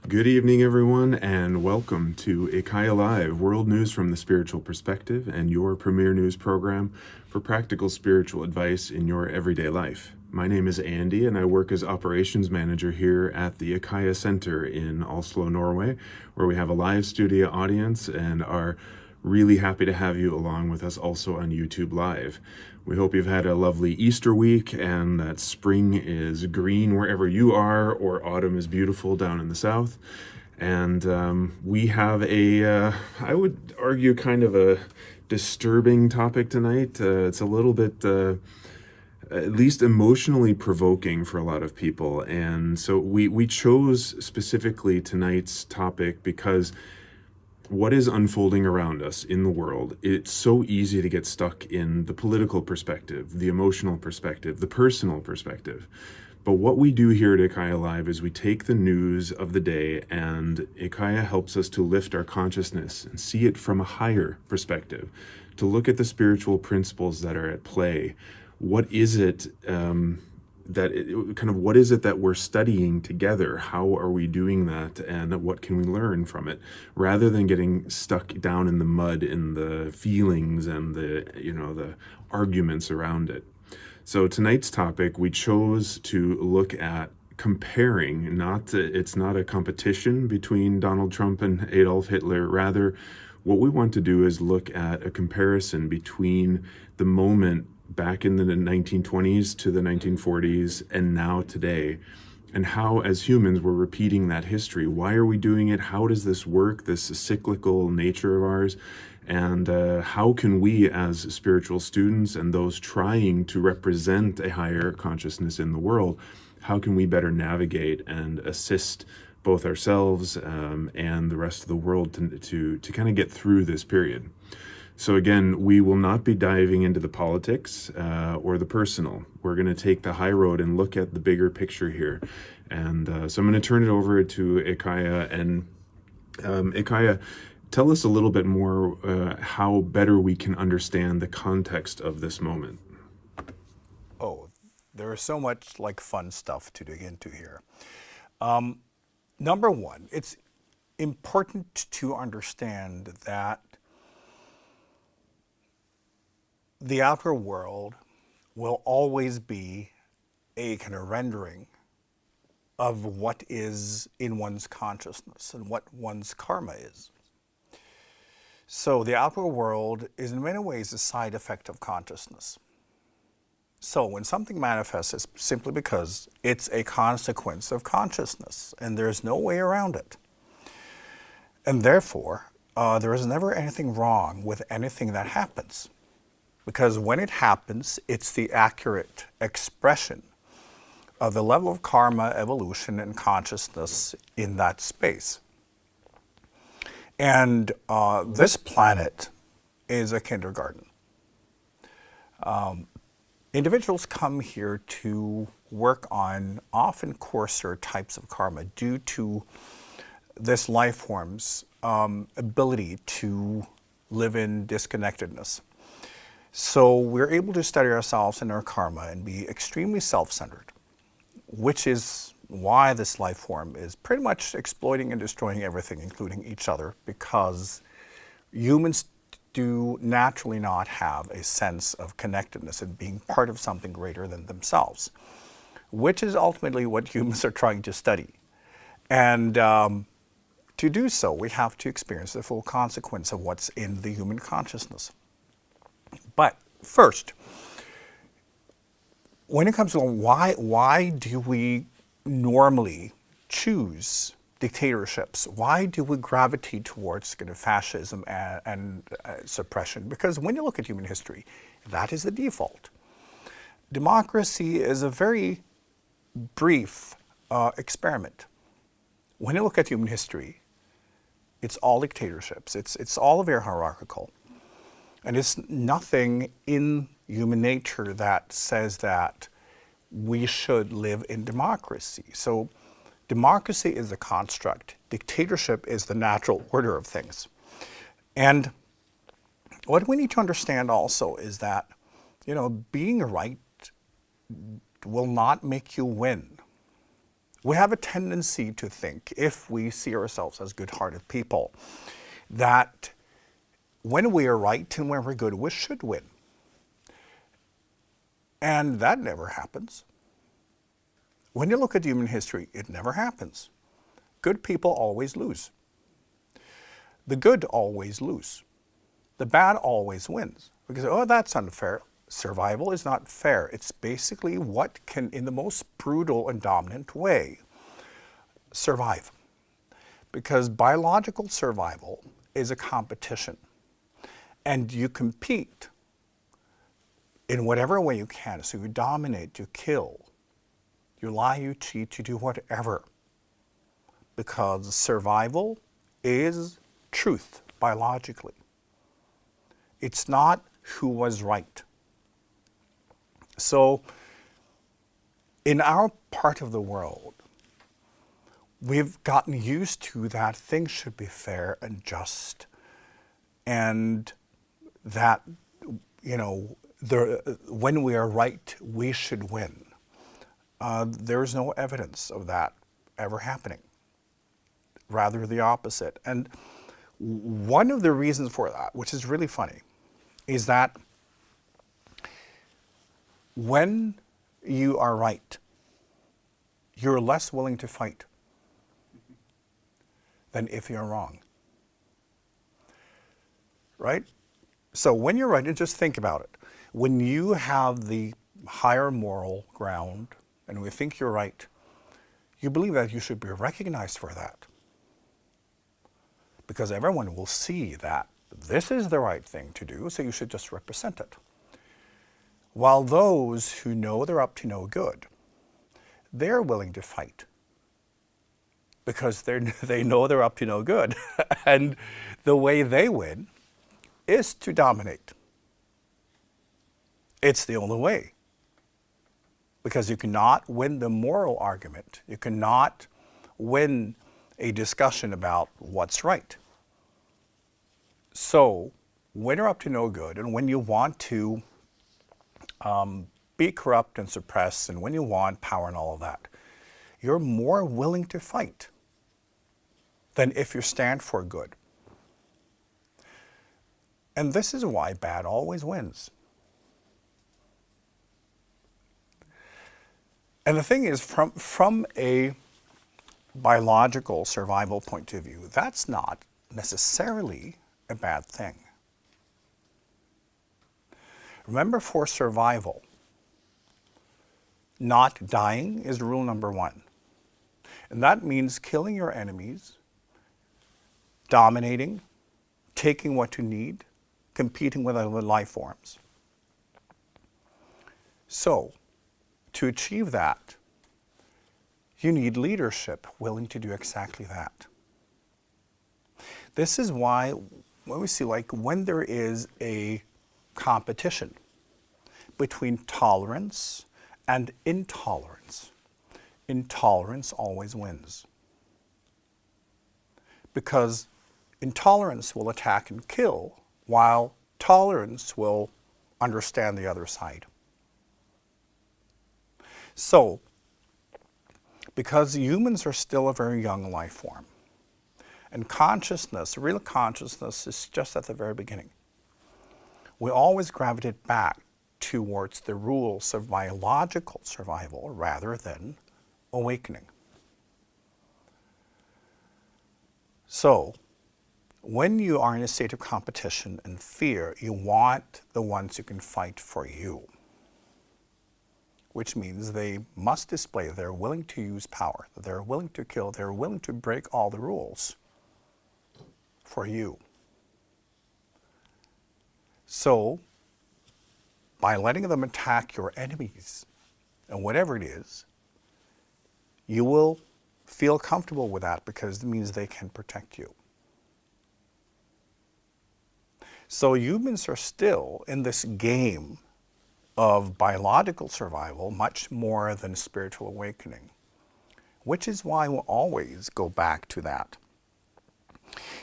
Good evening, everyone, and welcome to IKYA Live, world news from the spiritual perspective, and your premier news program for practical spiritual advice in your everyday life. My name is Andy, and I work as operations manager here at the IKYA Center in Oslo, Norway, where we have a live studio audience and are really happy to have you along with us also on YouTube Live. We hope you've had a lovely Easter week and that spring is green wherever you are, or autumn is beautiful down in the south. And we have I would argue, kind of a disturbing topic tonight. It's a little bit, at least emotionally provoking for a lot of people. And so we chose specifically tonight's topic because what is unfolding around us in the world, it's so easy to get stuck in the political perspective, the emotional perspective, the personal perspective. But what we do here at IKYA Live is we take the news of the day, and IKYA helps us to lift our consciousness and see it from a higher perspective, to look at the spiritual principles that are at play. What is it what is it that we're studying together? How are we doing that, and what can we learn from it, rather than getting stuck down in the mud in the feelings and the arguments around it. So tonight's topic, we chose to look at comparing. It's not a competition between Donald Trump and Adolf Hitler. Rather, what we want to do is look at a comparison between the moment back in the 1920s to the 1940s and now today, and how as humans we're repeating that history. Why are we doing it? How does this work, this cyclical nature of ours? And how can we as spiritual students and those trying to represent a higher consciousness in the world, how can we better navigate and assist both ourselves and the rest of the world to kind of get through this period? So again, we will not be diving into the politics or the personal. We're going to take the high road and look at the bigger picture here. And so I'm going to turn it over to IKYA. And IKYA, tell us a little bit more how better we can understand the context of this moment. Oh, there is so much fun stuff to dig into here. Number one, it's important to understand that the outer world will always be a kind of rendering of what is in one's consciousness and what one's karma is. So the outer world is in many ways a side effect of consciousness. So when something manifests, it's simply because it's a consequence of consciousness, and there's no way around it. And therefore, there is never anything wrong with anything that happens. Because when it happens, it's the accurate expression of the level of karma, evolution, and consciousness in that space. And this planet is a kindergarten. Individuals come here to work on often coarser types of karma due to this life form's ability to live in disconnectedness. So we're able to study ourselves and our karma and be extremely self-centered, which is why this life form is pretty much exploiting and destroying everything, including each other, because humans do naturally not have a sense of connectedness and being part of something greater than themselves, which is ultimately what humans are trying to study. And to do so, we have to experience the full consequence of what's in the human consciousness. But first, when it comes to why do we normally choose dictatorships? Why do we gravitate towards kind of fascism and suppression? Because when you look at human history, that is the default. Democracy is a very brief experiment. When you look at human history, it's all dictatorships. It's all very hierarchical. And it's nothing in human nature that says that we should live in democracy. So democracy is a construct. Dictatorship is the natural order of things. And what we need to understand also is that, being right will not make you win. We have a tendency to think, if we see ourselves as good-hearted people, that when we are right and when we're good, we should win. And that never happens. When you look at human history, it never happens. Good people always lose. The good always lose. The bad always wins. Because, oh, that's unfair. Survival is not fair. It's basically what can, in the most brutal and dominant way, survive. Because biological survival is a competition. And you compete in whatever way you can. So you dominate, you kill, you lie, you cheat, you do whatever. Because survival is truth biologically. It's not who was right. So in our part of the world, we've gotten used to that things should be fair and just, and that, you know, when we are right, we should win. There's no evidence of that ever happening. Rather the opposite. And one of the reasons for that, which is really funny, is that when you are right, you're less willing to fight than if you're wrong. Right? So when you're right, and just think about it, when you have the higher moral ground and we think you're right, you believe that you should be recognized for that. Because everyone will see that this is the right thing to do, so you should just represent it. While those who know they're up to no good, they're willing to fight because they know they're up to no good. And the way they win is to dominate. It's the only way. Because you cannot win the moral argument. You cannot win a discussion about what's right. So when you're up to no good and when you want to be corrupt and suppress and when you want power and all of that, you're more willing to fight than if you stand for good. And this is why bad always wins. And the thing is, from a biological survival point of view, that's not necessarily a bad thing. Remember, for survival, not dying is rule number one. And that means killing your enemies, dominating, taking what you need, competing with other life forms. So, to achieve that, you need leadership willing to do exactly that. This is why when we see, like, when there is a competition between tolerance and intolerance, intolerance always wins. Because intolerance will attack and kill, while tolerance will understand the other side. So, because humans are still a very young life form, and consciousness, real consciousness, is just at the very beginning, we always gravitate back towards the rules of biological survival rather than awakening. So, when you are in a state of competition and fear, you want the ones who can fight for you. Which means they must display they're willing to use power, they're willing to kill, they're willing to break all the rules for you. So, by letting them attack your enemies, and whatever it is, you will feel comfortable with that because it means they can protect you. So humans are still in this game of biological survival much more than spiritual awakening, which is why we'll always go back to that.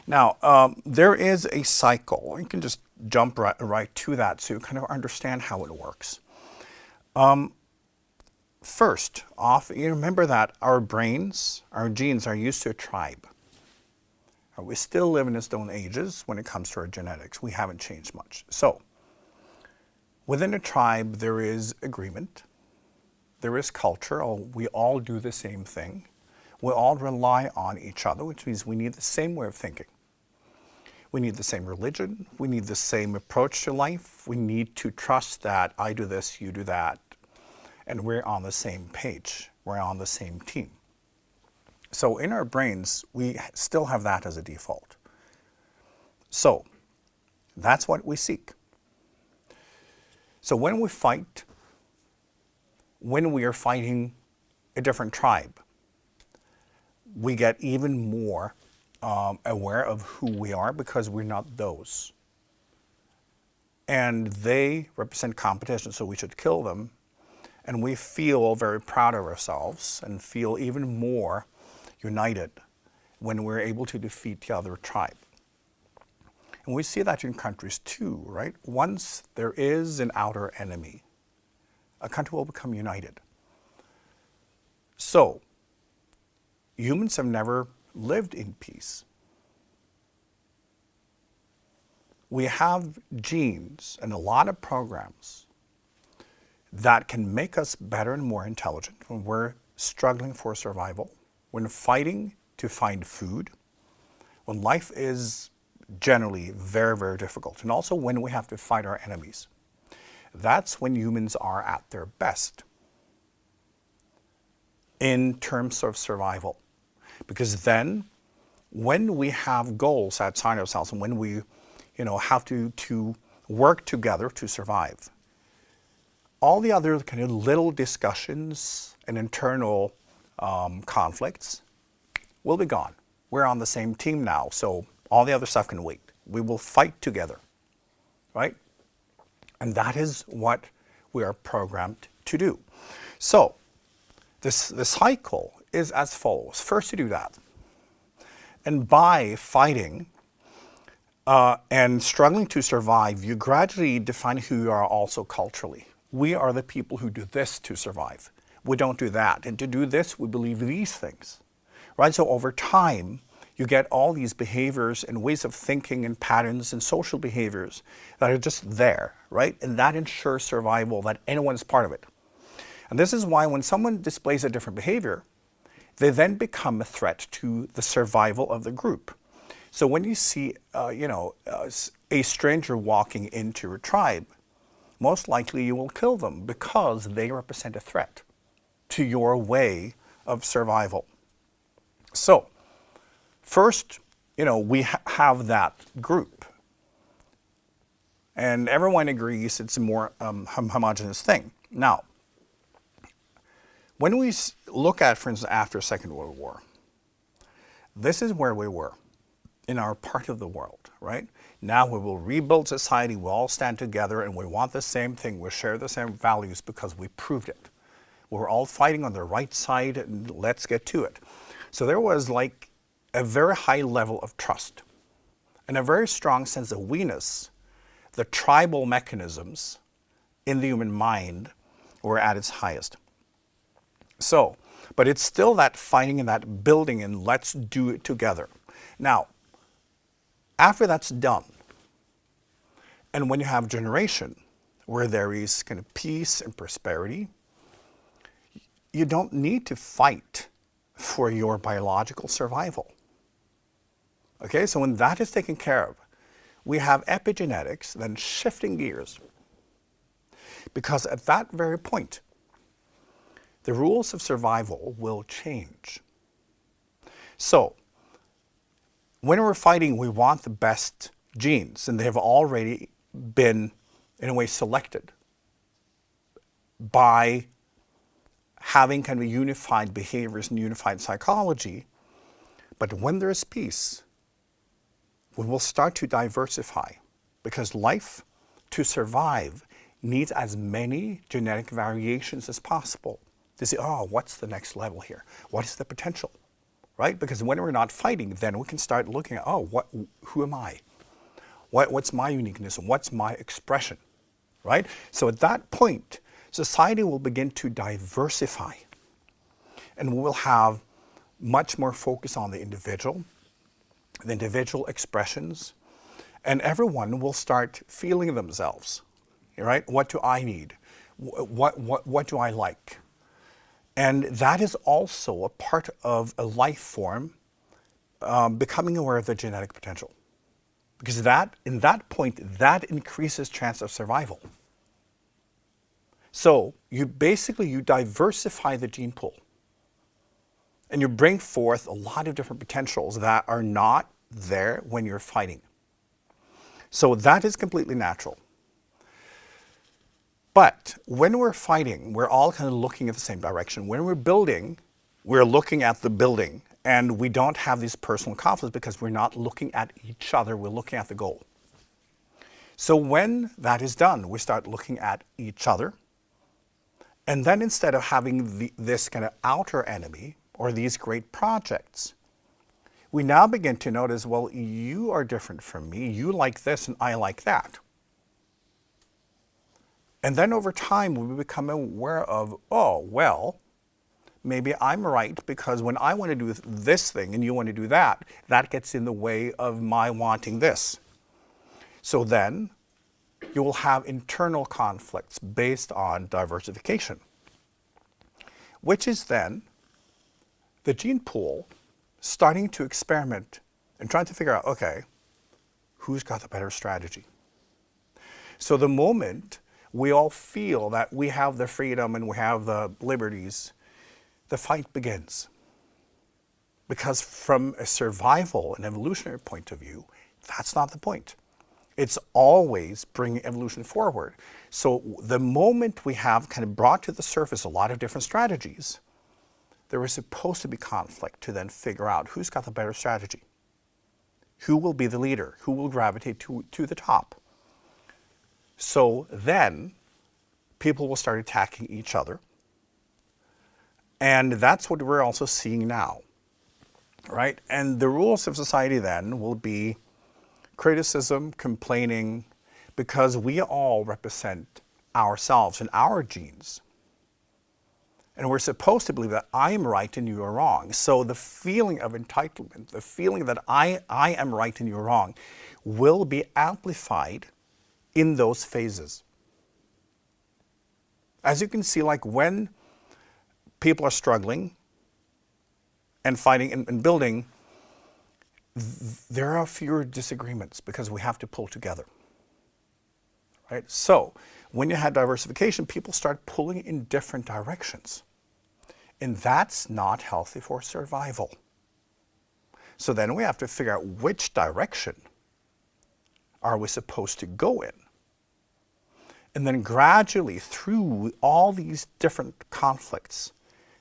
Now, there is a cycle. You can just jump right to that so you kind of understand how it works. first off, you remember that our brains, our genes are used to a tribe. We still live in the Stone Ages when it comes to our genetics. We haven't changed much. So, within a tribe, there is agreement. There is culture. We all do the same thing. We all rely on each other, which means we need the same way of thinking. We need the same religion. We need the same approach to life. We need to trust that I do this, you do that, and we're on the same page. We're on the same team. So in our brains, we still have that as a default. So that's what we seek. So when we fight, when we are fighting a different tribe, we get even more aware of who we are because we're not those. And they represent competition, so we should kill them. And we feel very proud of ourselves and feel even more united when we're able to defeat the other tribe. And we see that in countries too, right? Once there is an outer enemy, a country will become united. So, humans have never lived in peace. We have genes and a lot of programs that can make us better and more intelligent when we're struggling for survival, when fighting to find food, when life is generally very, very difficult, and also when we have to fight our enemies. That's when humans are at their best in terms of survival. Because then, when we have goals outside ourselves and when we have to work together to survive, all the other kind of little discussions and internal conflicts will be gone. We're on the same team now, so all the other stuff can wait. We will fight together, right? And that is what we are programmed to do. So, the cycle is as follows. First, you do that. And by fighting and struggling to survive, you gradually define who you are also culturally. We are the people who do this to survive. We don't do that. And to do this, we believe these things. Right? So over time, you get all these behaviors and ways of thinking and patterns and social behaviors that are just there, right? And that ensures survival, that anyone's part of it. And this is why when someone displays a different behavior, they then become a threat to the survival of the group. So when you see, a stranger walking into a tribe, most likely you will kill them because they represent a threat to your way of survival. So, first, we have that group. And everyone agrees it's a more homogeneous thing. Now, when we look at, for instance, after Second World War, this is where we were in our part of the world, right? Now we will rebuild society, we all stand together, and we want the same thing. We share the same values because we proved it. We're all fighting on the right side, and let's get to it. So there was like a very high level of trust and a very strong sense of we-ness. The tribal mechanisms in the human mind were at its highest. So, but it's still that fighting and that building and let's do it together. Now, after that's done, and when you have generation where there is kind of peace and prosperity, you don't need to fight for your biological survival. Okay, so when that is taken care of, we have epigenetics then shifting gears. Because at that very point, the rules of survival will change. So, when we're fighting, we want the best genes, and they have already been, in a way, selected by having kind of unified behaviors and unified psychology. But when there is peace, we will start to diversify, because life, to survive, needs as many genetic variations as possible to say, oh, what's the next level here? What is the potential? Right? Because when we're not fighting, then we can start looking at, oh, who am I? What's my uniqueness and what's my expression? Right? So at that point, society will begin to diversify, and we will have much more focus on the individual expressions, and everyone will start feeling themselves, right? What do I need? What do I like? And that is also a part of a life form becoming aware of their genetic potential. Because in that point, that increases chance of survival. So you diversify the gene pool. And you bring forth a lot of different potentials that are not there when you're fighting. So that is completely natural. But when we're fighting, we're all kind of looking at the same direction. When we're building, we're looking at the building, and we don't have these personal conflicts because we're not looking at each other, we're looking at the goal. So when that is done, we start looking at each other, and then instead of having this kind of outer enemy or these great projects, we now begin to notice, well, you are different from me, you like this and I like that. And then over time, we become aware of, oh, well, maybe I'm right because when I want to do this thing and you want to do that, that gets in the way of my wanting this. So then you will have internal conflicts based on diversification, which is then the gene pool starting to experiment and trying to figure out, okay, who's got the better strategy? So the moment we all feel that we have the freedom and we have the liberties, the fight begins. Because from a survival and evolutionary point of view, that's not the point. It's always bringing evolution forward. So the moment we have kind of brought to the surface a lot of different strategies, there is supposed to be conflict to then figure out who's got the better strategy. Who will be the leader? Who will gravitate to the top? So then people will start attacking each other. And that's what we're also seeing now, right? And the rules of society then will be criticism, complaining, because we all represent ourselves and our genes. And we're supposed to believe that I'm right and you are wrong. So the feeling of entitlement, the feeling that I am right and you're wrong, will be amplified in those phases. As you can see, like when people are struggling and fighting and building, there are fewer disagreements because we have to pull together, right? So when you have diversification, people start pulling in different directions. And that's not healthy for survival. So then we have to figure out which direction are we supposed to go in. And then gradually through all these different conflicts,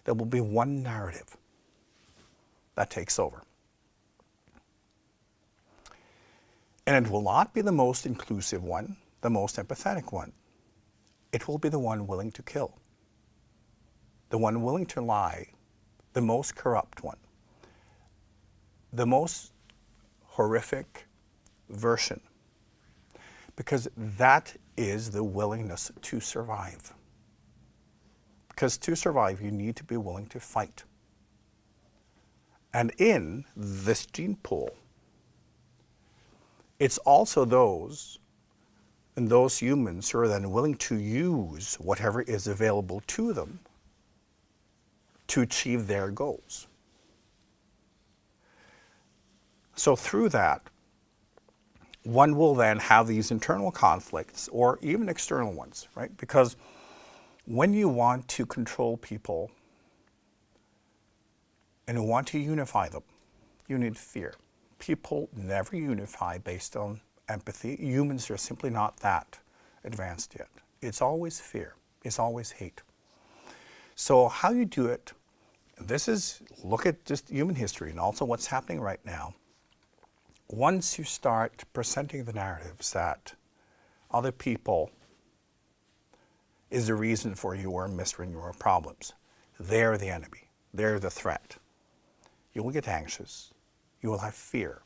there will be one narrative that takes over. And it will not be the most inclusive one, the most empathetic one. It will be the one willing to kill, the one willing to lie, the most corrupt one, the most horrific version, because that is the willingness to survive. Because to survive, you need to be willing to fight. And in this gene pool, it's also those humans who are then willing to use whatever is available to them to achieve their goals. So through that, one will then have these internal conflicts or even external ones, right? Because when you want to control people and you want to unify them, you need fear. People never unify based on empathy. Humans are simply not that advanced yet. It's always fear. It's always hate. So how you do it, look at just human history and also what's happening right now. Once you start presenting the narratives that other people is the reason for your misery and your problems, they're the enemy, they're the threat, you will get anxious, you will have fear.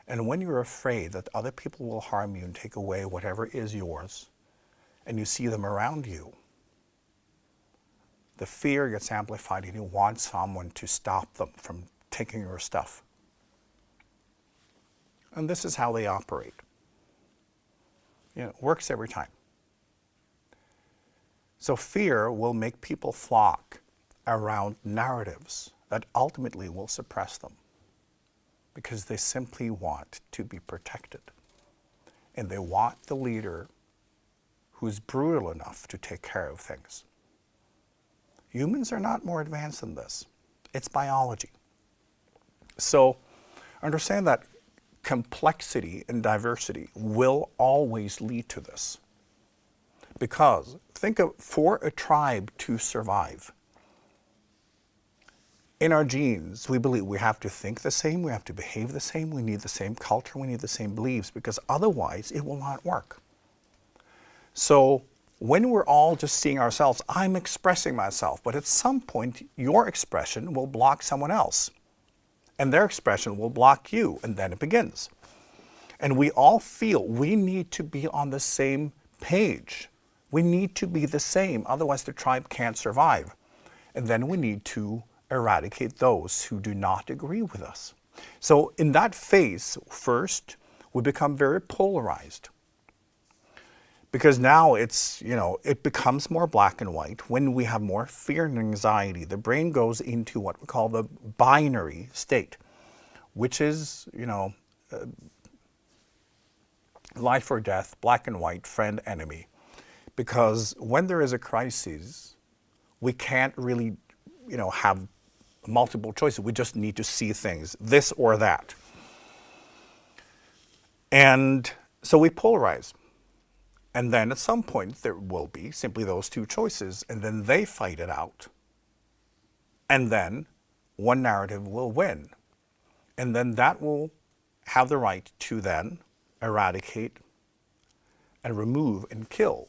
And when you're afraid that other people will harm you and take away whatever is yours, and you see them around you, the fear gets amplified and you want someone to stop them from taking your stuff. And this is how they operate. It works every time. So fear will make people flock around narratives that ultimately will suppress them because they simply want to be protected. And they want the leader who's brutal enough to take care of things. Humans are not more advanced than this. It's biology. So understand that complexity and diversity will always lead to this. Because think of, for a tribe to survive, in our genes, we believe we have to think the same, we have to behave the same, we need the same culture, we need the same beliefs, because otherwise it will not work. So when we're all just seeing ourselves, I'm expressing myself, but at some point your expression will block someone else, and their expression will block you, and then it begins. And we all feel we need to be on the same page. We need to be the same, otherwise the tribe can't survive. And then we need to eradicate those who do not agree with us. So in that phase, first, we become very polarized. Because now it's, it becomes more black and white. When we have more fear and anxiety, the brain goes into what we call the binary state, which is, life or death, black and white, friend, enemy. Because when there is a crisis, we can't really, have multiple choices. We just need to see things, this or that. And so we polarize. And then at some point there will be simply those two choices, and then they fight it out. And then one narrative will win. And then that will have the right to then eradicate and remove and kill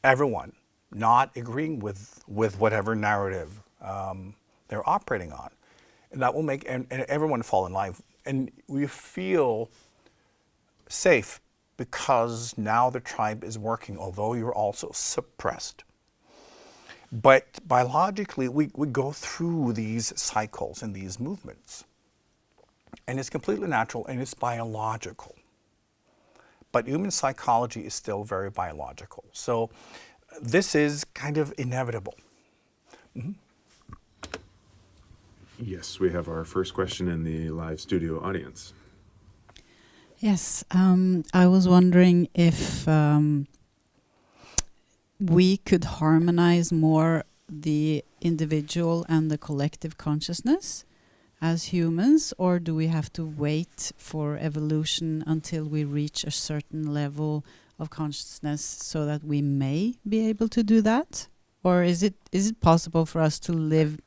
everyone not agreeing with whatever narrative they're operating on. And that will make and everyone fall in line. And we feel safe because now the tribe is working, although you're also suppressed. But biologically, we go through these cycles and these movements. And it's completely natural and it's biological. But human psychology is still very biological. So this is kind of inevitable. Mm-hmm. Yes, we have our first question in the live studio audience. Yes, I was wondering if we could harmonize more the individual and the collective consciousness as humans, or do we have to wait for evolution until we reach a certain level of consciousness so that we may be able to do that? Or is it possible for us to live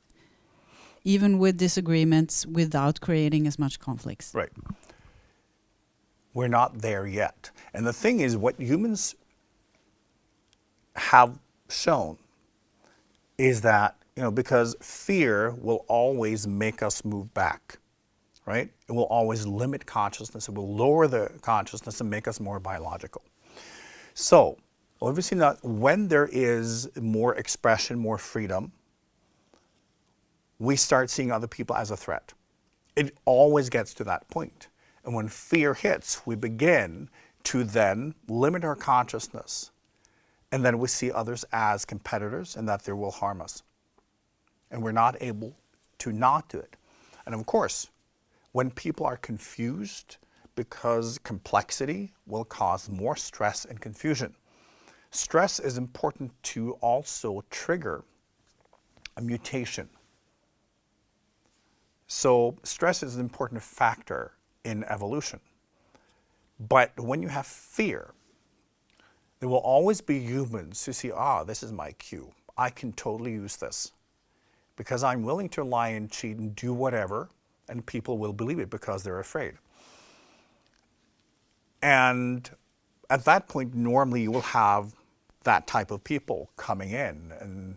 even with disagreements without creating as much conflicts? Right. We're not there yet. And the thing is, what humans have shown is that, because fear will always make us move back, right? It will always limit consciousness. It will lower the consciousness and make us more biological. So, we've seen that when there is more expression, more freedom, we start seeing other people as a threat. It always gets to that point. And when fear hits, we begin to then limit our consciousness. And then we see others as competitors and that they will harm us. And we're not able to not do it. And of course, when people are confused, because complexity will cause more stress and confusion. Stress is important to also trigger a mutation. So stress is an important factor in evolution. But when you have fear, there will always be humans who see, this is my cue. I can totally use this. Because I'm willing to lie and cheat and do whatever, and people will believe it because they're afraid. And at that point, normally you will have that type of people coming in and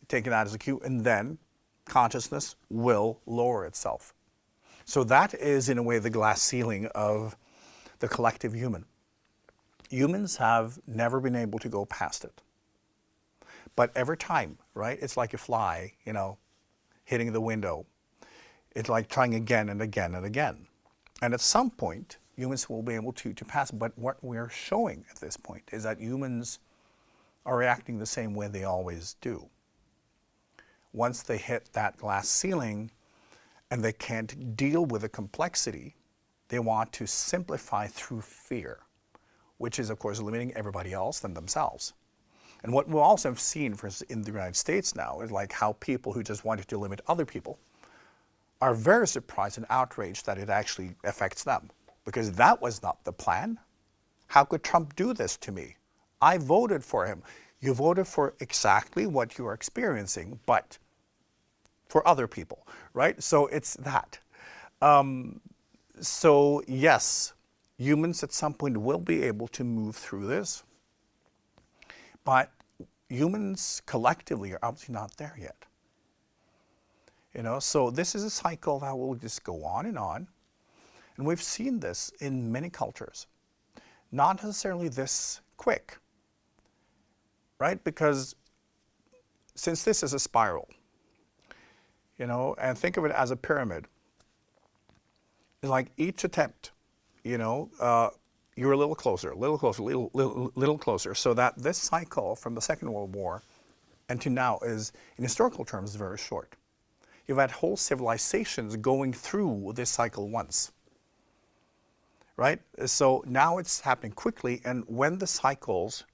taking that as a cue, and then consciousness will lower itself. So that is, in a way, the glass ceiling of the collective human. Humans have never been able to go past it. But every time, right, it's like a fly, you know, hitting the window. It's like trying again and again and again. And at some point, humans will be able to pass. But what we're showing at this point is that humans are reacting the same way they always do. Once they hit that glass ceiling and they can't deal with the complexity, they want to simplify through fear, which is, of course, limiting everybody else than themselves. And what we also have seen, for instance, in the United States now, is like how people who just wanted to limit other people are very surprised and outraged that it actually affects them. Because that was not the plan. How could Trump do this to me? I voted for him. You voted for exactly what you are experiencing, but for other people, right? So it's that. So yes, humans at some point will be able to move through this, but humans collectively are obviously not there yet. You know, so this is a cycle that will just go on. And we've seen this in many cultures. Not necessarily this quick, right? Because since this is a spiral, you know, and think of it as a pyramid, it's like each attempt, you know, you're a little closer, a little closer, little closer, so that this cycle from the Second World War and to now is, in historical terms, very short. You've had whole civilizations going through this cycle once, right? So now it's happening quickly, and when the cycles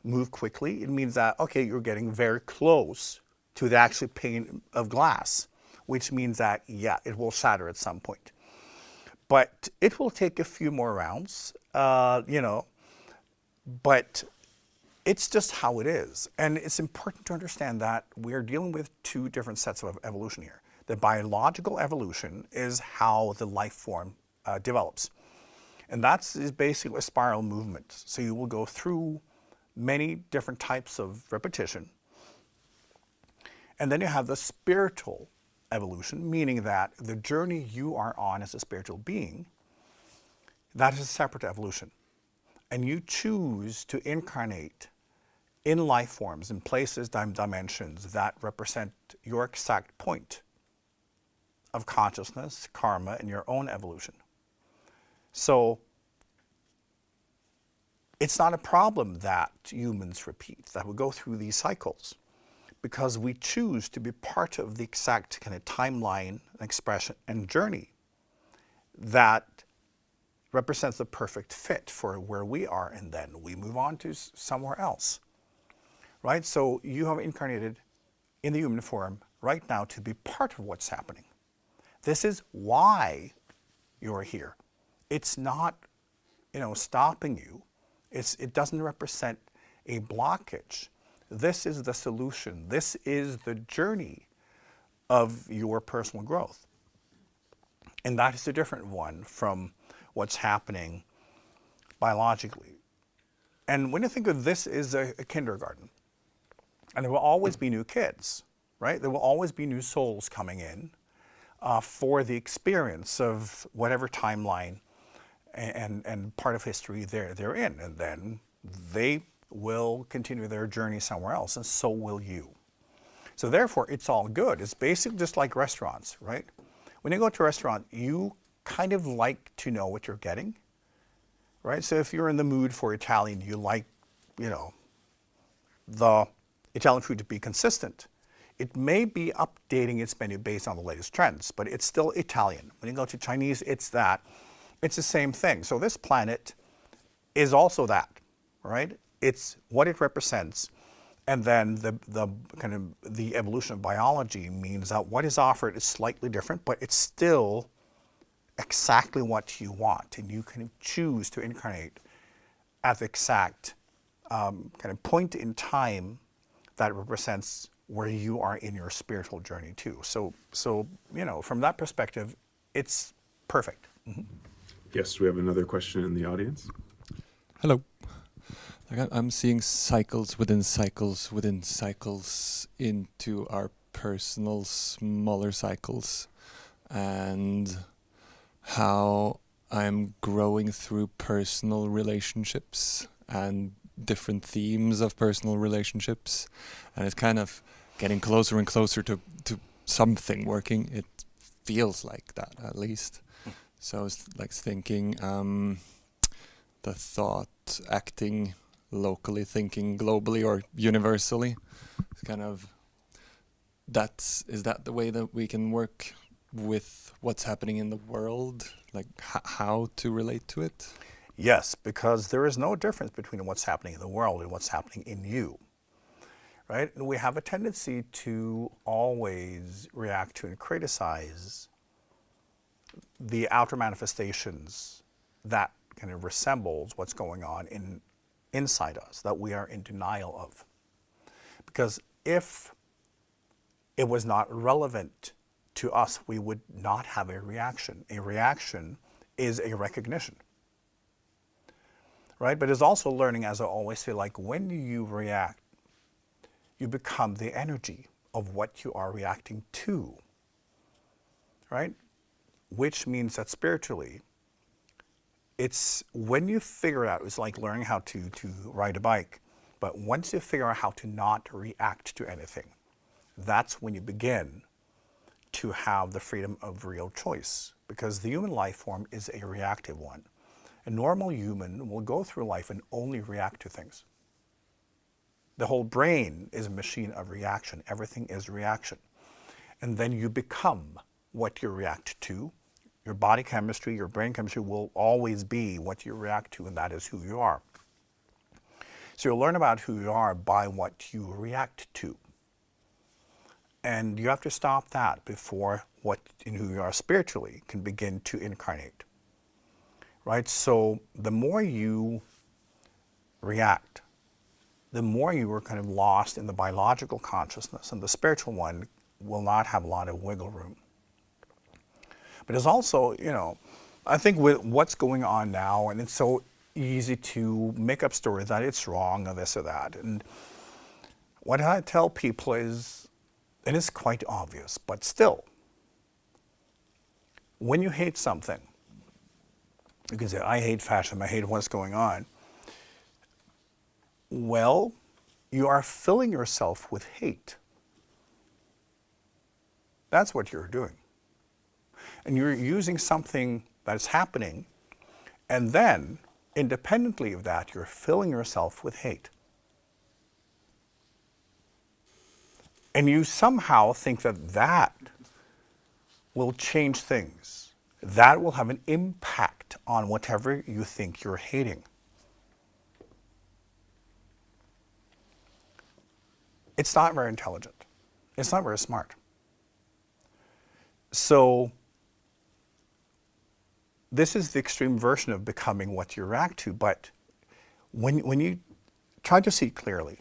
move quickly, it means that, okay, you're getting very close to the actual pane of glass, which means that, yeah, it will shatter at some point. But it will take a few more rounds, you know, but it's just how it is. And it's important to understand that we're dealing with two different sets of evolution here. The biological evolution is how the life form develops. And that's basically a spiral movement. So you will go through many different types of repetition. And then you have the spiritual evolution, meaning that the journey you are on as a spiritual being, that is a separate evolution. And you choose to incarnate in life forms, in places, dimensions that represent your exact point of consciousness, karma, and your own evolution. So it's not a problem that humans repeat, that we go through these cycles, because we choose to be part of the exact kind of timeline, expression, and journey that represents the perfect fit for where we are, and then we move on to somewhere else, right? So you have incarnated in the human form right now to be part of what's happening. This is why you're here. It's not, you know, stopping you. It doesn't represent a blockage. This is the solution. This is the journey of your personal growth. And that is a different one from what's happening biologically. And when you think of this as a kindergarten, and there will always be new kids, right? There will always be new souls coming in for the experience of whatever timeline and part of history they're in. And then they will continue their journey somewhere else, and so will you. So therefore, it's all good. It's basically just like restaurants, right? When you go to a restaurant, you kind of like to know what you're getting, right? So if you're in the mood for Italian, you like, you know, the Italian food to be consistent. It may be updating its menu based on the latest trends, but it's still Italian. When you go to Chinese, it's that. It's the same thing. So this planet is also that, right? It's what it represents. And then the kind of the evolution of biology means that what is offered is slightly different, but it's still exactly what you want. And you can choose to incarnate at the exact kind of point in time that represents where you are in your spiritual journey too. So you know, from that perspective, it's perfect. Mm-hmm. Yes, we have another question in the audience. Hello. I'm seeing cycles within cycles within cycles into our personal smaller cycles, and how I'm growing through personal relationships and different themes of personal relationships, and it's kind of getting closer and closer to something working. It feels like that, at least. So it's like thinking, the thought, acting locally, thinking globally or universally. It's kind of, is that the way that we can work with what's happening in the world? Like how to relate to it? Yes, because there is no difference between what's happening in the world and what's happening in you, right? And we have a tendency to always react to and criticize the outer manifestations that kind of resembles what's going on inside us, that we are in denial of. Because if it was not relevant to us, we would not have a reaction. A reaction is a recognition, right? But it's also learning, as I always say, like when you react, you become the energy of what you are reacting to, right? Which means that spiritually, it's when you figure out, it's like learning how to ride a bike, but once you figure out how to not react to anything, that's when you begin to have the freedom of real choice, because the human life form is a reactive one. A normal human will go through life and only react to things. The whole brain is a machine of reaction. Everything is reaction. And then you become what you react to. Your body chemistry, your brain chemistry will always be what you react to, and that is who you are. So you'll learn about who you are by what you react to. And you have to stop that before what in who you are spiritually can begin to incarnate. Right? So the more you react, the more you are kind of lost in the biological consciousness, and the spiritual one will not have a lot of wiggle room. But it's also, I think with what's going on now, and it's so easy to make up stories that it's wrong or this or that. And what I tell people is, it is quite obvious, but still, when you hate something, you can say, I hate fascism, I hate what's going on. Well, you are filling yourself with hate. That's what you're doing. And you're using something that's happening, and then, independently of that, you're filling yourself with hate. And you somehow think that that will change things. That will have an impact on whatever you think you're hating. It's not very intelligent. It's not very smart. So this is the extreme version of becoming what you react to, but when you try to see clearly,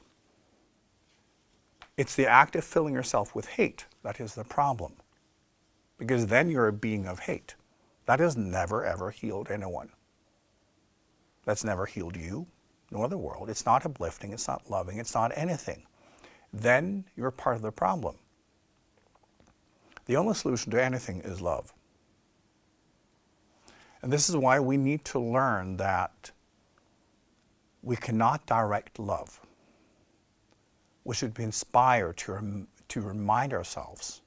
it's the act of filling yourself with hate that is the problem. Because then you're a being of hate. That has never, ever healed anyone. That's never healed you, nor the world. It's not uplifting, it's not loving, it's not anything. Then you're part of the problem. The only solution to anything is love. And this is why we need to learn that we cannot direct love. We should be inspired to remind ourselves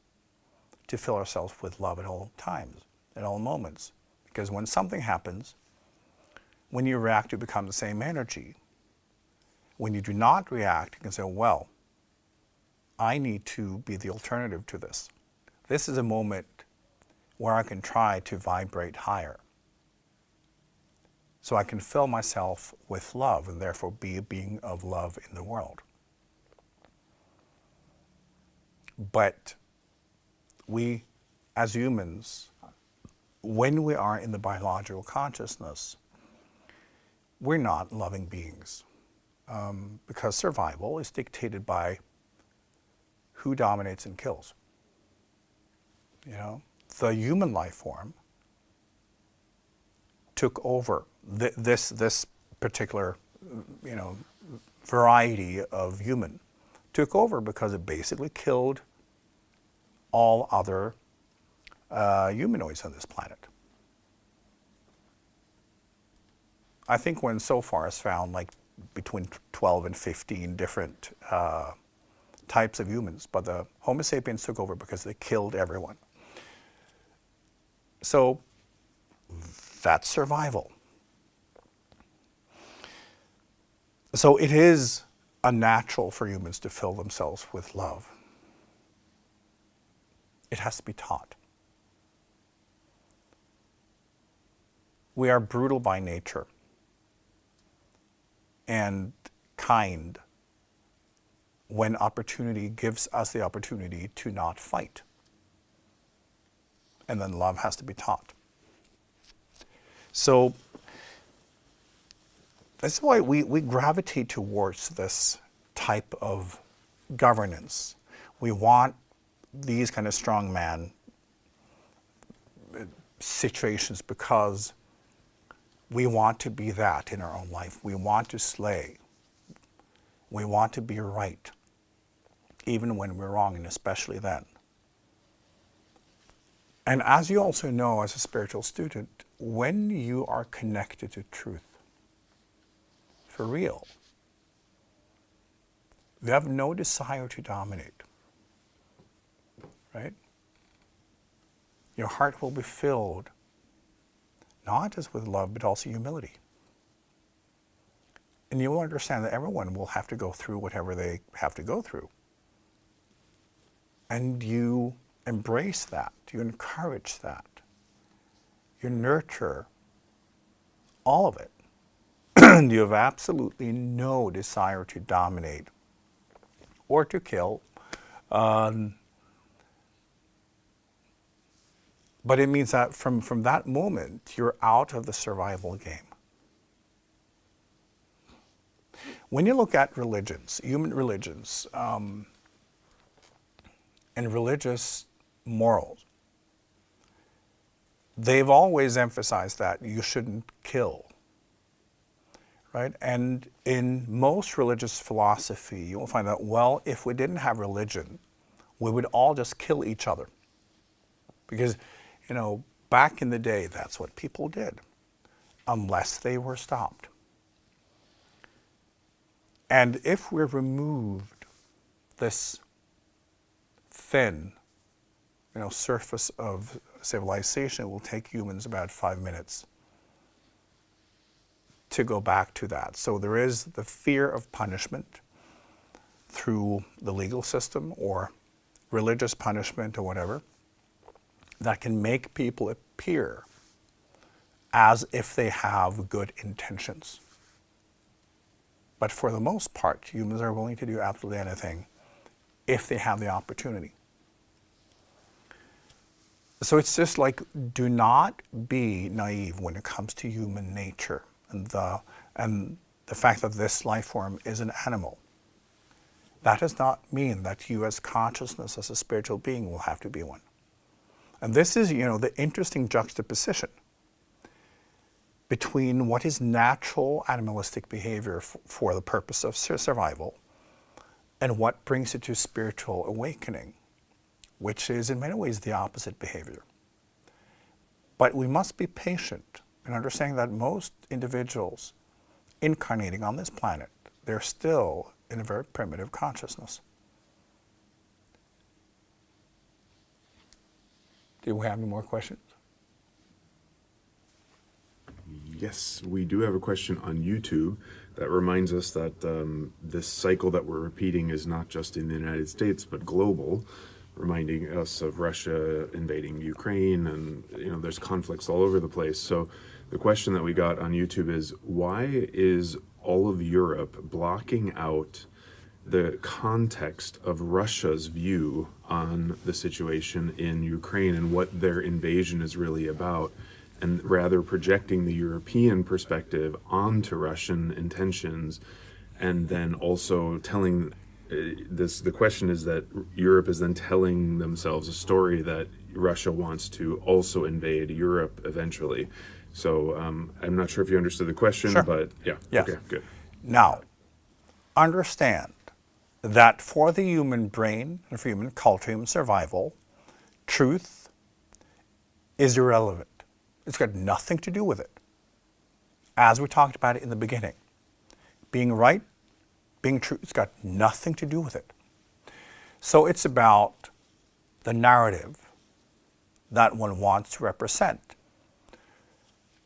to fill ourselves with love at all times, at all moments. Because when something happens, when you react, you become the same energy. When you do not react, you can say, well, I need to be the alternative to this. This is a moment where I can try to vibrate higher. So I can fill myself with love and therefore be a being of love in the world. But we, as humans, when we are in the biological consciousness, we're not loving beings. Because survival is dictated by who dominates and kills. The human life form took over this particular, variety of human, took over because it basically killed all other humanoids on this planet. I think one so far has found like between 12 and 15 different types of humans, but the Homo sapiens took over because they killed everyone. So that's survival. So it is unnatural for humans to fill themselves with love. It has to be taught. We are brutal by nature and kind when opportunity gives us the opportunity to not fight. And then love has to be taught. So that's why we gravitate towards this type of governance. We want these kind of strongman situations because we want to be that in our own life. We want to slay. We want to be right, even when we're wrong, and especially then. And as you also know as a spiritual student, when you are connected to truth, for real, you have no desire to dominate, right? Your heart will be filled not just with love, but also humility. And you will understand that everyone will have to go through whatever they have to go through. And you embrace that, you encourage that, you nurture all of it. And you have absolutely no desire to dominate or to kill. But it means that from that moment, you're out of the survival game. When you look at religions, human religions, and religious morals, they've always emphasized that you shouldn't kill, right? And in most religious philosophy, you will find that, well, if we didn't have religion, we would all just kill each other. Because, you know, back in the day, that's what people did, unless they were stopped. And if we removed this thin, you know, surface of civilization, it will take humans about 5 minutes to go back to that. So there is the fear of punishment through the legal system or religious punishment or whatever that can make people appear as if they have good intentions. But for the most part, humans are willing to do absolutely anything if they have the opportunity. So it's just like, do not be naive when it comes to human nature and the fact that this life form is an animal. That does not mean that you as consciousness, as a spiritual being, will have to be one. And this is, you know, the interesting juxtaposition between what is natural animalistic behavior for the purpose of survival and what brings it to spiritual awakening, which is in many ways the opposite behavior. But we must be patient in understanding that most individuals incarnating on this planet, they're still in a very primitive consciousness. Do we have any more questions? Yes, we do have a question on YouTube that reminds us that this cycle that we're repeating is not just in the United States, but global, reminding us of Russia invading Ukraine, and you know there's conflicts all over the place. So the question that we got on YouTube is, why is all of Europe blocking out the context of Russia's view on the situation in Ukraine and what their invasion is really about, and rather projecting the European perspective onto Russian intentions, and then also telling the question is that Europe is then telling themselves a story that Russia wants to also invade Europe eventually. So I'm not sure if you understood the question, Sure. but yeah. Yes. Okay, good. Now, understand that for the human brain and for human culture, human survival, truth is irrelevant. It's got nothing to do with it. as we talked about it in the beginning, being right, being true, it's got nothing to do with it. So it's about the narrative that one wants to represent.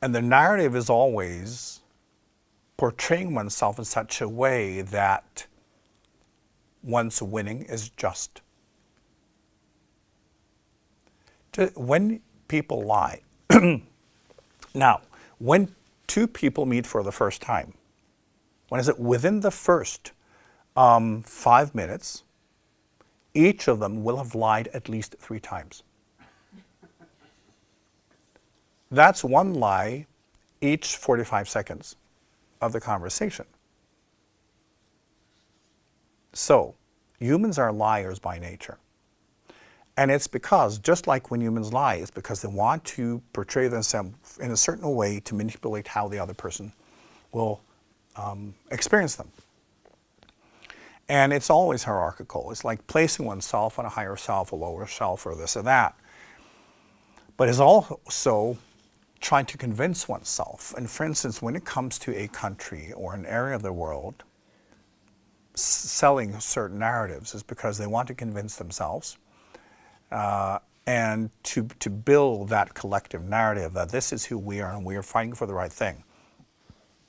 And the narrative is always portraying oneself in such a way that one's winning is just. When people lie, now, when two people meet for the first time, when is it within the first 5 minutes, each of them will have lied at least 3 times. That's one lie each 45 seconds of the conversation. So, humans are liars by nature. And it's because, just like when humans lie, it's because they want to portray themselves in a certain way to manipulate how the other person will experience them. And it's always hierarchical. It's like placing oneself on a higher self, a lower self, or this or that. But it's also trying to convince oneself. And for instance, when it comes to a country or an area of the world, selling certain narratives is because they want to convince themselves and to build that collective narrative that this is who we are and we are fighting for the right thing.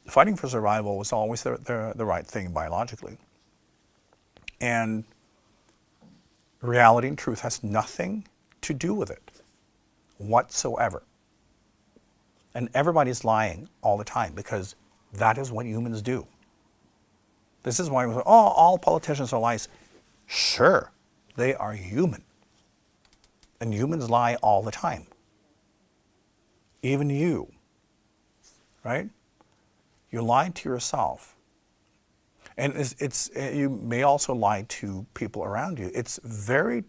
Fighting for survival was always the right thing biologically. And reality and truth has nothing to do with it whatsoever. And everybody's lying all the time because that is what humans do. This is why we say, oh, all politicians are liars. Sure, they are human. And humans lie all the time. Even you, right? You're lying to yourself. And you may also lie to people around you. It's very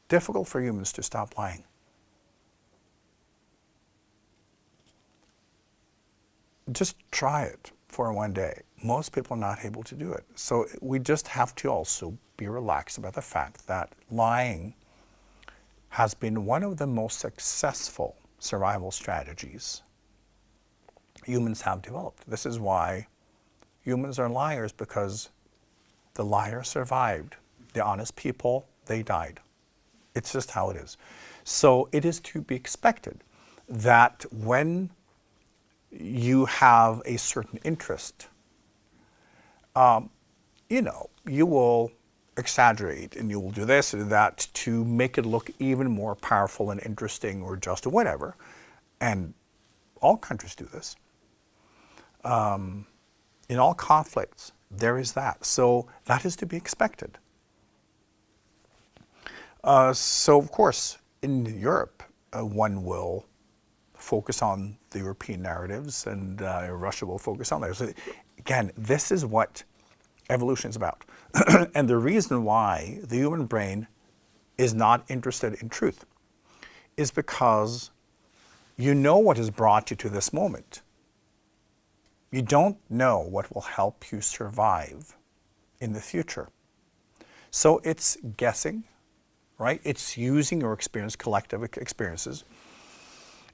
difficult for humans to stop lying. Just try it for one day. Most people are not able to do it. So we just have to also be relaxed about the fact that lying has been one of the most successful survival strategies humans have developed. This is why humans are liars, because the liar survived. The honest people, they died. It's just how it is. So it is to be expected that when you have a certain interest, you will exaggerate and you will do this or that to make it look even more powerful and interesting or just whatever. And all countries do this. In all conflicts, there is that. So that is to be expected. So of course, in Europe, one will focus on the European narratives and Russia will focus on theirs. So again, this is what evolution is about. And the reason why the human brain is not interested in truth is because you know what has brought you to this moment. You don't know what will help you survive in the future. So it's guessing, right? It's using your experience, collective experiences,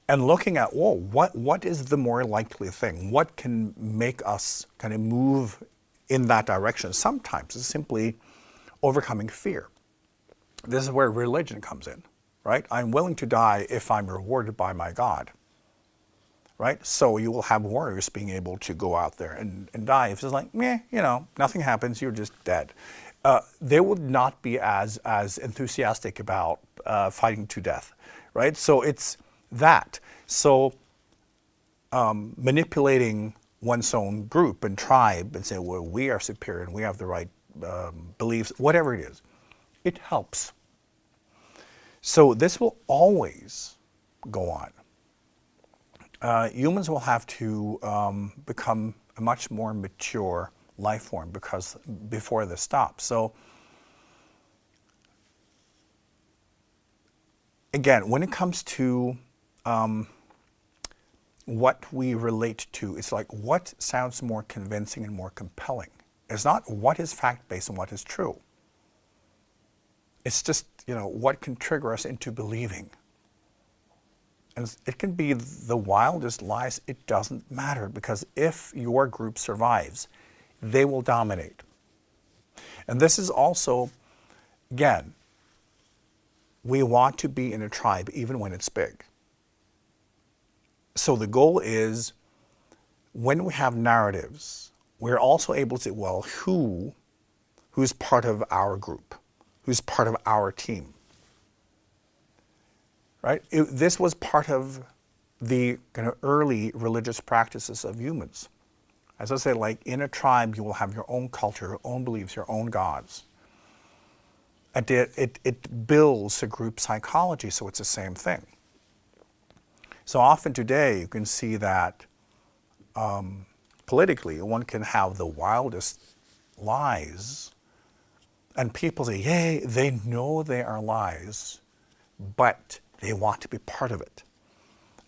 and looking at, whoa, what is the more likely thing? What can make us kind of move in that direction? Sometimes it's simply overcoming fear. This is where religion comes in, right? I'm willing to die if I'm rewarded by my God, right? So you will have warriors being able to go out there and die. If it's like, nothing happens, you're just dead. They would not be as enthusiastic about fighting to death, right? So it's that. So manipulating one's own group and tribe and say, well, we are superior and we have the right beliefs, whatever it is, it helps. So this will always go on. Humans will have to become a much more mature life form before this stops. So again, when it comes to what we relate to, it's like what sounds more convincing and more compelling. It's not what is fact-based and what is true. It's just, what can trigger us into believing. And it can be the wildest lies. It doesn't matter, because if your group survives, they will dominate. And this is also, again, we want to be in a tribe even when it's big. So the goal is, when we have narratives, we're also able to, well, who's part of our group? Who's part of our team? Right? This was part of the kind of early religious practices of humans. As I say, like in a tribe, you will have your own culture, your own beliefs, your own gods. It builds a group psychology, so it's the same thing. So often today, you can see that politically, one can have the wildest lies, and people say, yay, they know they are lies, but they want to be part of it.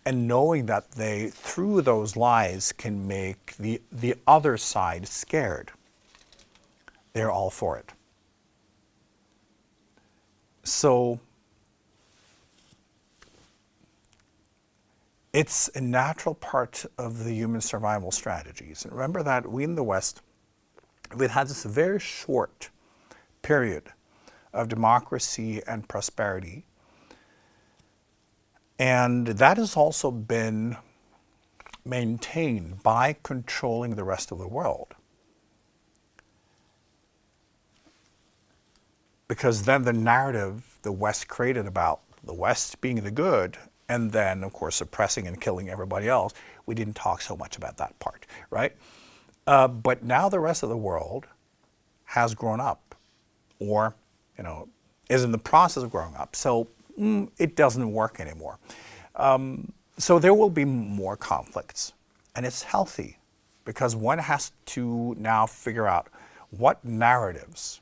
And knowing that they, through those lies, can make the other side scared, they're all for it. So it's a natural part of the human survival strategies. And remember that we in the West, we've had this very short period of democracy and prosperity. And that has also been maintained by controlling the rest of the world. Because then the narrative the West created about the West being the good, and then, of course, suppressing and killing everybody else, we didn't talk so much about that part, right? But now the rest of the world has grown up, or, is in the process of growing up. So it doesn't work anymore. So there will be more conflicts, and it's healthy, because one has to now figure out what narratives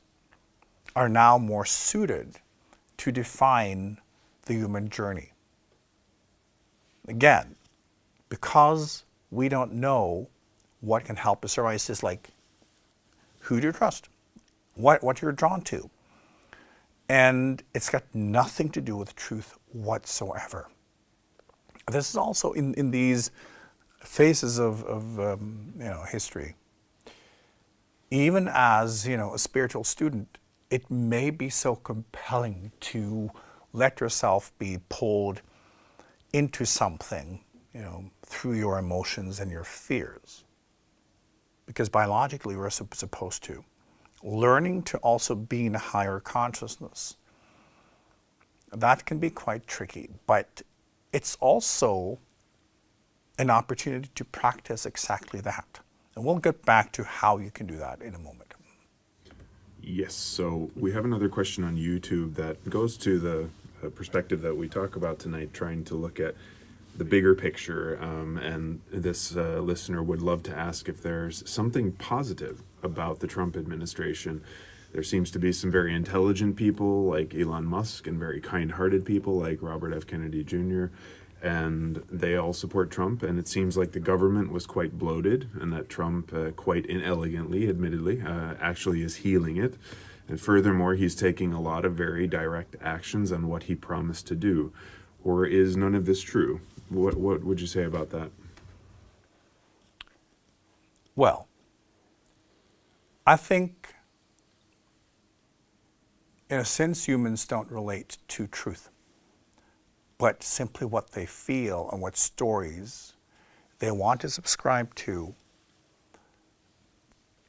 are now more suited to define the human journey. Again, because we don't know what can help us survive, it's just like, who do you trust? What you're drawn to? And it's got nothing to do with truth whatsoever. This is also in these phases of history. Even as a spiritual student, it may be so compelling to let yourself be pulled into something, through your emotions and your fears. Because biologically, we're supposed to. Learning to also be in a higher consciousness, that can be quite tricky, but it's also an opportunity to practice exactly that. And we'll get back to how you can do that in a moment. Yes, so we have another question on YouTube that goes to the perspective that we talk about tonight, trying to look at the bigger picture, and this listener would love to ask if there's something positive about the Trump administration. There seems to be some very intelligent people like Elon Musk, and very kind-hearted people like Robert F. Kennedy Jr., and they all support Trump, and it seems like the government was quite bloated, and that Trump, quite inelegantly, admittedly, actually is healing it. And furthermore, he's taking a lot of very direct actions on what he promised to do. Or is none of this true? What would you say about that? Well, I think, in a sense, humans don't relate to truth, but simply what they feel and what stories they want to subscribe to.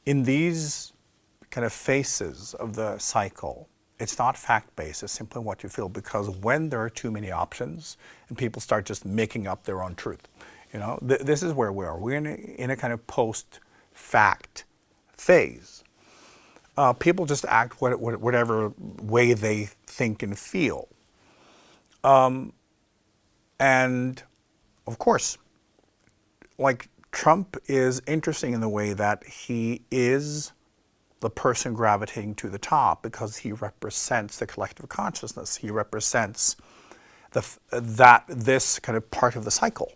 In these kind of phases of the cycle, it's not fact-based, it's simply what you feel, because when there are too many options and people start just making up their own truth, this is where we are. We're in a kind of post-fact phase. People just act whatever way they think and feel. And of course, like, Trump is interesting in the way that he is the person gravitating to the top, because he represents the collective consciousness. He represents this kind of part of the cycle.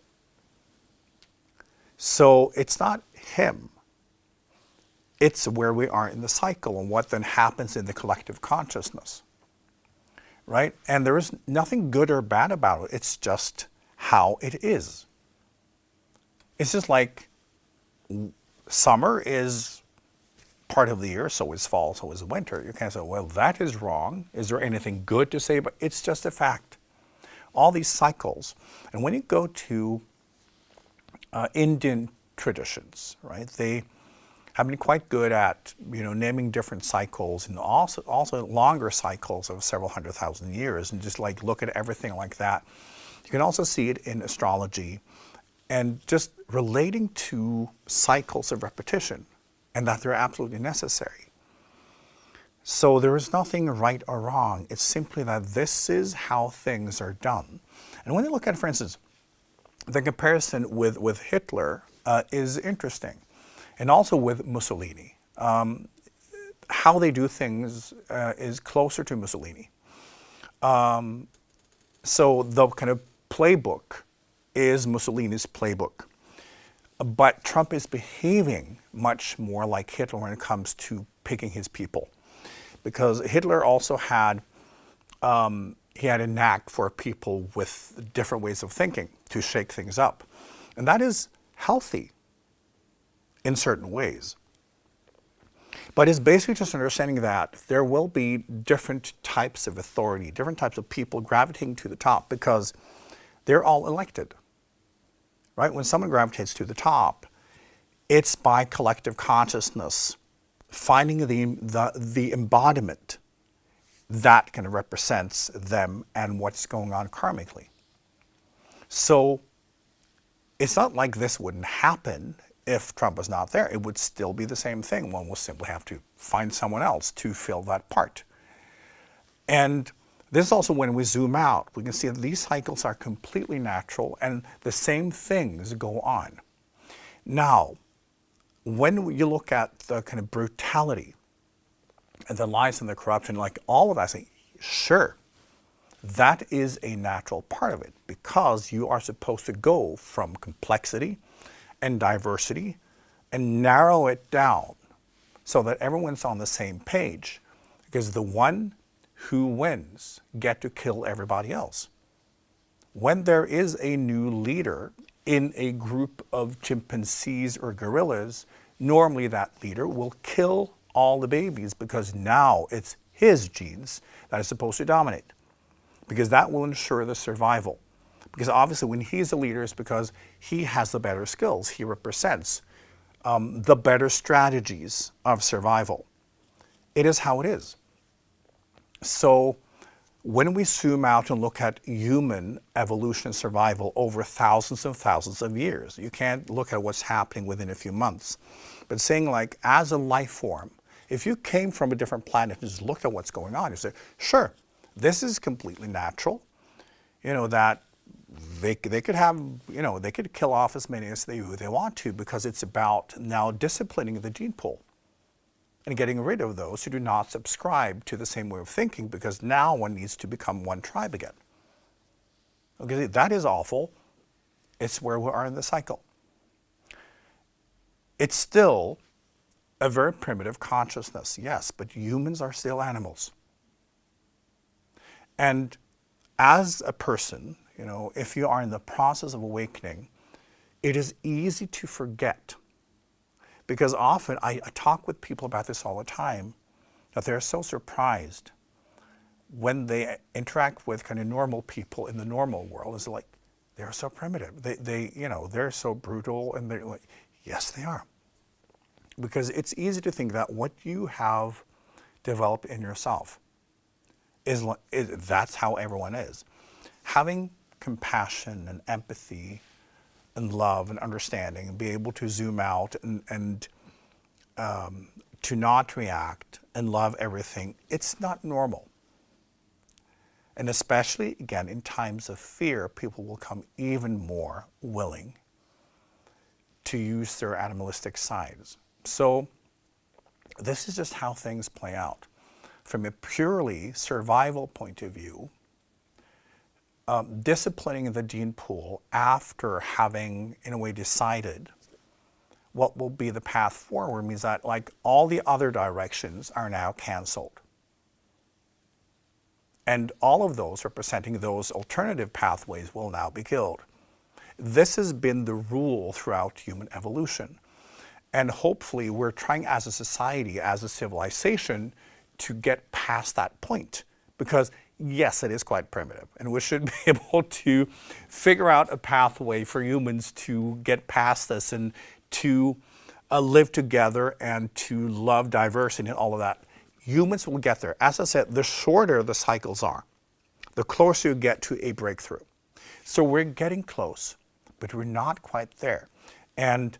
So it's not him. It's where we are in the cycle and what then happens in the collective consciousness. Right? And there is nothing good or bad about it. It's just how it is. It's just like summer is part of the year, so is fall, so is winter. You can't say, well, that is wrong. Is there anything good to say? But it's just a fact. All these cycles. And when you go to Indian traditions, right, they have been quite good at, naming different cycles, and also longer cycles of several 100,000 years, and just like look at everything like that. You can also see it in astrology and just relating to cycles of repetition, and that they're absolutely necessary. So there is nothing right or wrong. It's simply that this is how things are done. And when you look at, for instance, the comparison with Hitler is interesting, and also with Mussolini. How they do things is closer to Mussolini. So the kind of playbook is Mussolini's playbook. But Trump is behaving much more like Hitler when it comes to picking his people. Because Hitler also had, he had a knack for people with different ways of thinking to shake things up. And that is healthy in certain ways. But it's basically just understanding that there will be different types of authority, different types of people gravitating to the top because they're all elected. Right? When someone gravitates to the top, it's by collective consciousness, finding the embodiment that kind of represents them and what's going on karmically. So it's not like this wouldn't happen if Trump was not there. It would still be the same thing. One will simply have to find someone else to fill that part. And this is also when we zoom out, we can see that these cycles are completely natural and the same things go on. Now, when you look at the kind of brutality and the lies and the corruption, like all of that, I say, sure, that is a natural part of it because you are supposed to go from complexity and diversity and narrow it down so that everyone's on the same page, because the one who wins get to kill everybody else. When there is a new leader in a group of chimpanzees or gorillas, normally that leader will kill all the babies because now it's his genes that is supposed to dominate, because that will ensure the survival. Because obviously when he's the leader, it's because he has the better skills. He represents the better strategies of survival. It is how it is. So when we zoom out and look at human evolution and survival over thousands and thousands of years, you can't look at what's happening within a few months. But saying like, as a life form, if you came from a different planet and just looked at what's going on, you say, sure, this is completely natural. That they could have, they could kill off as many as they want to, because it's about now disciplining the gene pool and getting rid of those who do not subscribe to the same way of thinking, because now one needs to become one tribe again. Okay, that is awful. It's where we are in the cycle. It's still a very primitive consciousness, yes, but humans are still animals. And as a person, if you are in the process of awakening, it is easy to forget. Because often, I talk with people about this all the time, that they're so surprised when they interact with kind of normal people in the normal world. It's like, they're so primitive. They're so brutal, and they're like, yes, they are. Because it's easy to think that what you have developed in yourself that's how everyone is. Having compassion and empathy and love and understanding, and be able to zoom out and to not react and love everything, it's not normal. And especially, again, in times of fear, people will come even more willing to use their animalistic sides. So this is just how things play out. From a purely survival point of view, disciplining the gene pool after having, in a way, decided what will be the path forward means that, like, all the other directions are now canceled. And all of those representing those alternative pathways will now be killed. This has been the rule throughout human evolution. And hopefully we're trying as a society, as a civilization, to get past that point. Because yes, it is quite primitive. And we should be able to figure out a pathway for humans to get past this and to live together and to love diversity and all of that. Humans will get there. As I said, the shorter the cycles are, the closer you get to a breakthrough. So we're getting close, but we're not quite there. And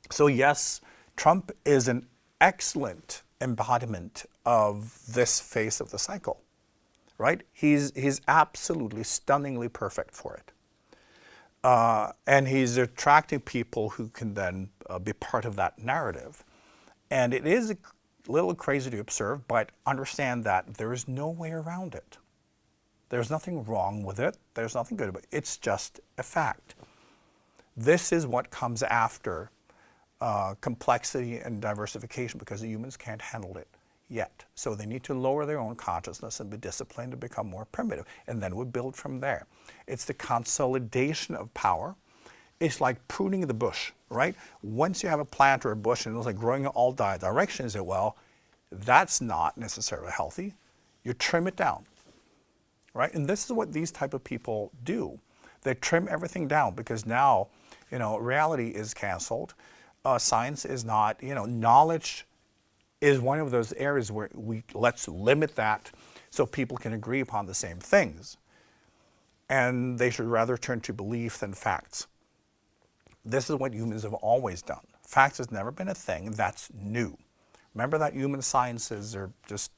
so yes, Trump is an excellent embodiment of this phase of the cycle, right? He's absolutely stunningly perfect for it. And he's attracting people who can then be part of that narrative. And it is a little crazy to observe, but understand that there is no way around it. There's nothing wrong with it. There's nothing good about it. It's just a fact. This is what comes after complexity and diversification, because the humans can't handle it yet. So they need to lower their own consciousness and be disciplined to become more primitive. And then we build from there. It's the consolidation of power. It's like pruning the bush, right? Once you have a plant or a bush and it's like growing in all directions, well, that's not necessarily healthy. You trim it down, right? And this is what these type of people do. They trim everything down because now, reality is canceled. Science is not, knowledge is one of those areas where let's limit that so people can agree upon the same things. And they should rather turn to belief than facts. This is what humans have always done. Facts has never been a thing that's new. Remember that human sciences are just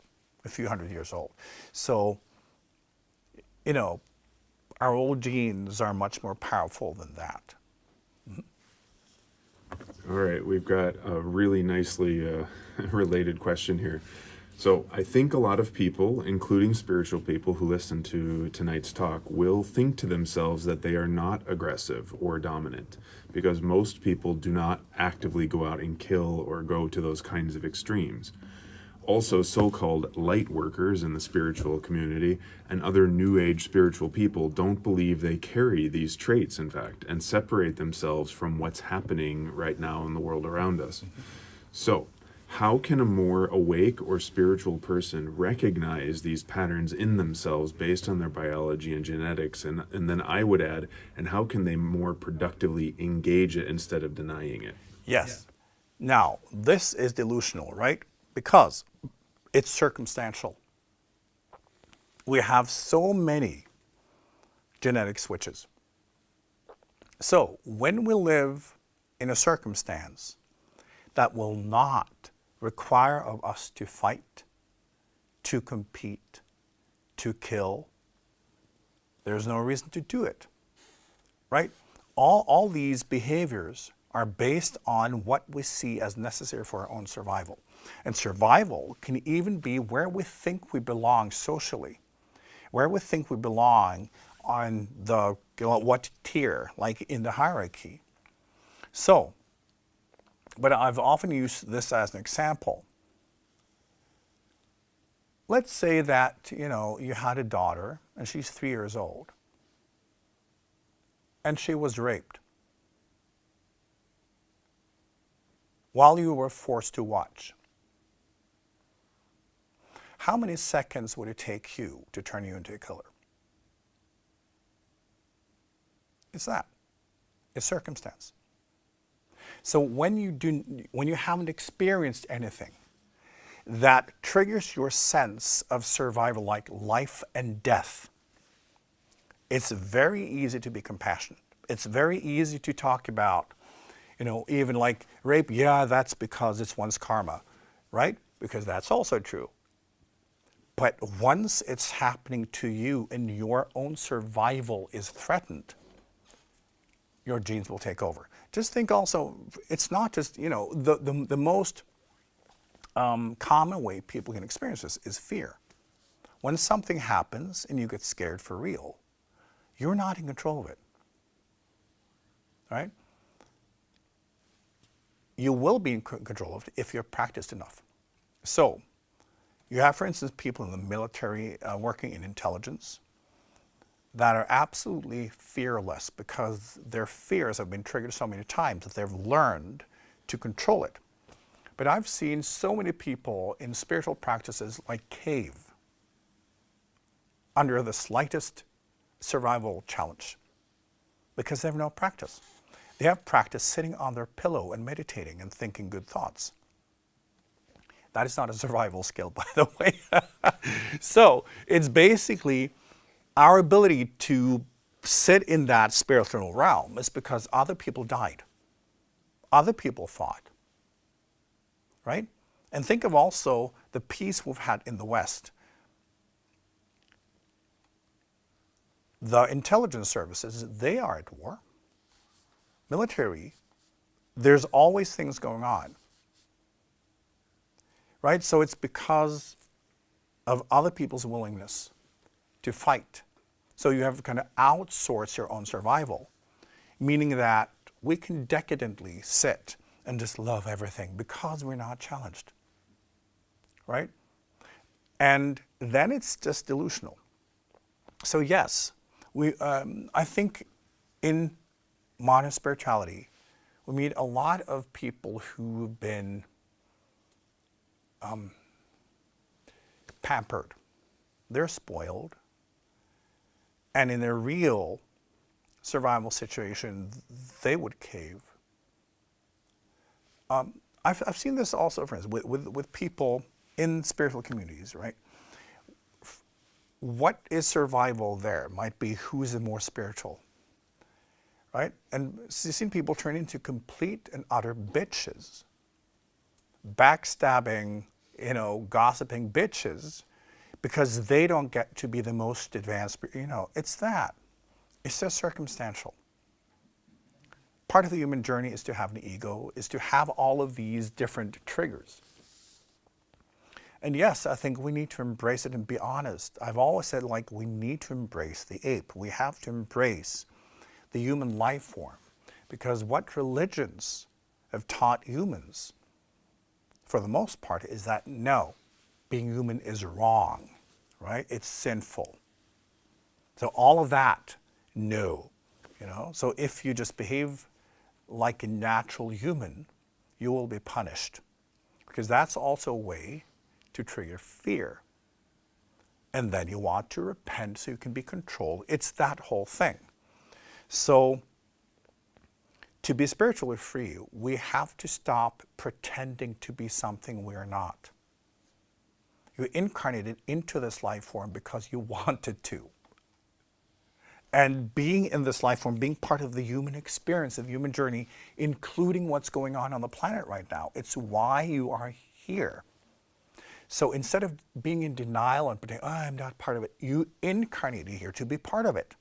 a few hundred years old. So, our old genes are much more powerful than that. All right, we've got a really nicely related question here. So I think a lot of people, including spiritual people who listen to tonight's talk, will think to themselves that they are not aggressive or dominant, because most people do not actively go out and kill or go to those kinds of extremes. Also, so-called light workers in the spiritual community and other New Age spiritual people don't believe they carry these traits, in fact, and separate themselves from what's happening right now in the world around us. So, how can a more awake or spiritual person recognize these patterns in themselves based on their biology and genetics? And then I would add, and how can they more productively engage it instead of denying it? Yes. Now, this is delusional, right? Because it's circumstantial. We have so many genetic switches. So when we live in a circumstance that will not require of us to fight, to compete, to kill, there's no reason to do it, right? All these behaviors are based on what we see as necessary for our own survival. And survival can even be where we think we belong socially, where we think we belong on the what tier, like in the hierarchy. So, but I've often used this as an example. Let's say that, you had a daughter and she's 3 years old and she was raped while you were forced to watch. How many seconds would it take you to turn you into a killer? It's that. It's circumstance. So when you haven't experienced anything that triggers your sense of survival, like life and death, it's very easy to be compassionate. It's very easy to talk about, even like rape, yeah, that's because it's one's karma, right? Because that's also true. But once it's happening to you and your own survival is threatened, your genes will take over. Just think also, it's not just, the most common way people can experience this is fear. When something happens and you get scared for real, you're not in control of it, right? You will be in control of it if you're practiced enough. So, you have, for instance, people in the military working in intelligence. that are absolutely fearless because their fears have been triggered so many times that they've learned to control it. But I've seen so many people in spiritual practices like cave under the slightest survival challenge because they have no practice. They have practice sitting on their pillow and meditating and thinking good thoughts. That is not a survival skill, by the way. So it's basically our ability to sit in that spiritual realm is because other people died. Other people fought. Right? And think of also the peace we've had in the West. The intelligence services, they are at war. Military, there's always things going on. Right? So it's because of other people's willingness to fight. So you have to kind of outsource your own survival, meaning that we can decadently sit and just love everything because we're not challenged. Right? And then it's just delusional. So yes, I think in modern spirituality, we meet a lot of people who've been pampered. They're spoiled. And in their real survival situation, they would cave. I've seen this also, for instance, with people in spiritual communities, right? What is survival there? Might be who's the more spiritual, right? And you've seen people turn into complete and utter bitches. Backstabbing, gossiping bitches because they don't get to be the most advanced, it's that. It's just circumstantial. Part of the human journey is to have an ego, is to have all of these different triggers. And yes, I think we need to embrace it and be honest. I've always said, we need to embrace the ape. We have to embrace the human life form because what religions have taught humans for the most part is that no, being human is wrong, right? It's sinful. So all of that, no, So if you just behave like a natural human, you will be punished because that's also a way to trigger fear. And then you want to repent so you can be controlled. It's that whole thing. So to be spiritually free, we have to stop pretending to be something we're not. You incarnated into this life form because you wanted to. And being in this life form, being part of the human experience, of the human journey, including what's going on the planet right now, it's why you are here. So instead of being in denial and pretending, I'm not part of it, you incarnated here to be part of it.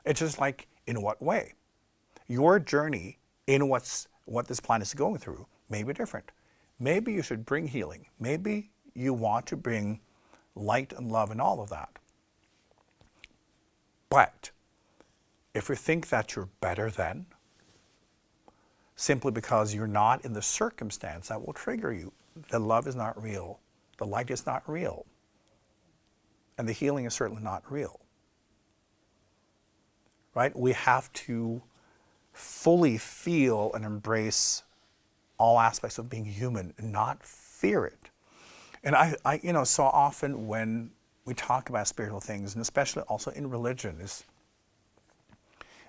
It's just like, in what way? Your journey in what this planet is going through may be different. Maybe you should bring healing. Maybe you want to bring light and love and all of that. But if you think that you're better than, simply because you're not in the circumstance that will trigger you, the love is not real, the light is not real, and the healing is certainly not real. Right? We have to fully feel and embrace all aspects of being human and not fear it. And I so often when we talk about spiritual things, and especially also in religion, is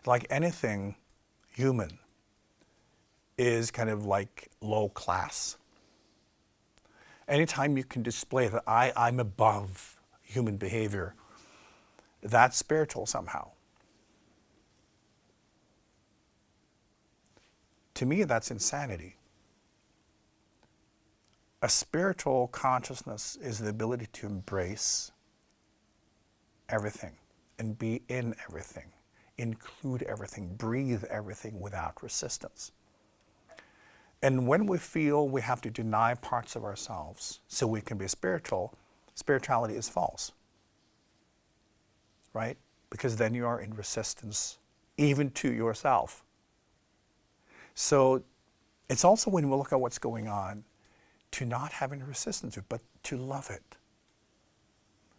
like anything human is kind of like low class. Anytime you can display that I'm above human behavior, that's spiritual somehow. To me, that's insanity. A spiritual consciousness is the ability to embrace everything and be in everything, include everything, breathe everything without resistance. And when we feel we have to deny parts of ourselves so we can be spiritual, spirituality is false. Right? Because then you are in resistance even to yourself. So it's also when we look at what's going on, to not have any resistance to it, but to love it.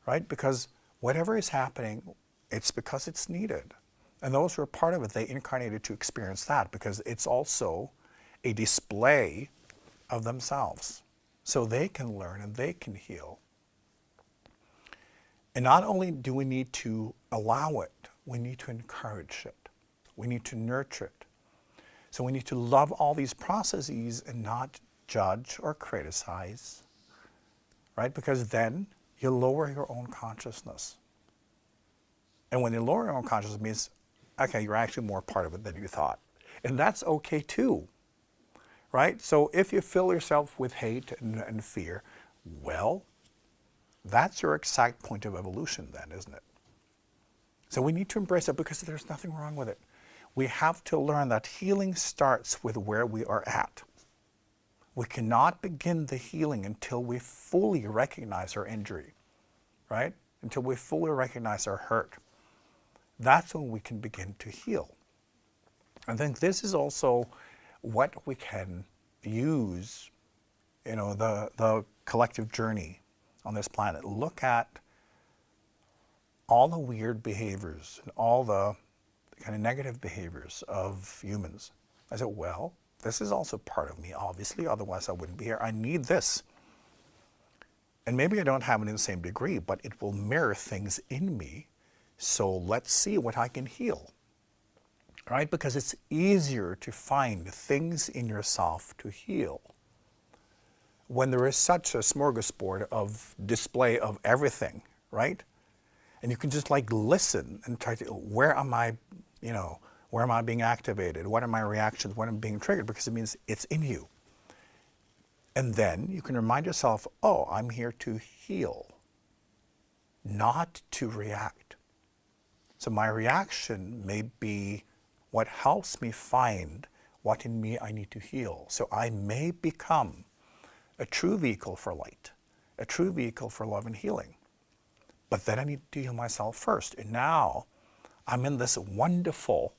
Right? Because whatever is happening It's because it's needed. And those who are part of it, they incarnated to experience that because it's also a display of themselves. So they can learn and they can heal. And not only do we need to allow it, we need to encourage it. We need to nurture it. So we need to love all these processes and not judge or criticize, right? Because then you lower your own consciousness. And when you lower your own consciousness, it means, okay, you're actually more part of it than you thought. And that's okay too, right? So if you fill yourself with hate and fear, well, that's your exact point of evolution then, isn't it? So we need to embrace it because there's nothing wrong with it. We have to learn that healing starts with where we are at. We cannot begin the healing until we fully recognize our injury, right? Until we fully recognize our hurt. That's when we can begin to heal. I think this is also what we can use, the collective journey on this planet. Look at all the weird behaviors and all the kind of negative behaviors of humans. I said, well, this is also part of me, obviously, otherwise I wouldn't be here. I need this. And maybe I don't have it in the same degree, but it will mirror things in me. So let's see what I can heal, right? Because it's easier to find things in yourself to heal when there is such a smorgasbord of display of everything, right? And you can just like listen and try to, where am I being activated? What are my reactions? What am I being triggered? Because it means it's in you. And then you can remind yourself, oh, I'm here to heal, not to react. So my reaction may be what helps me find what in me I need to heal. So I may become a true vehicle for light, a true vehicle for love and healing. But then I need to heal myself first. And now I'm in this wonderful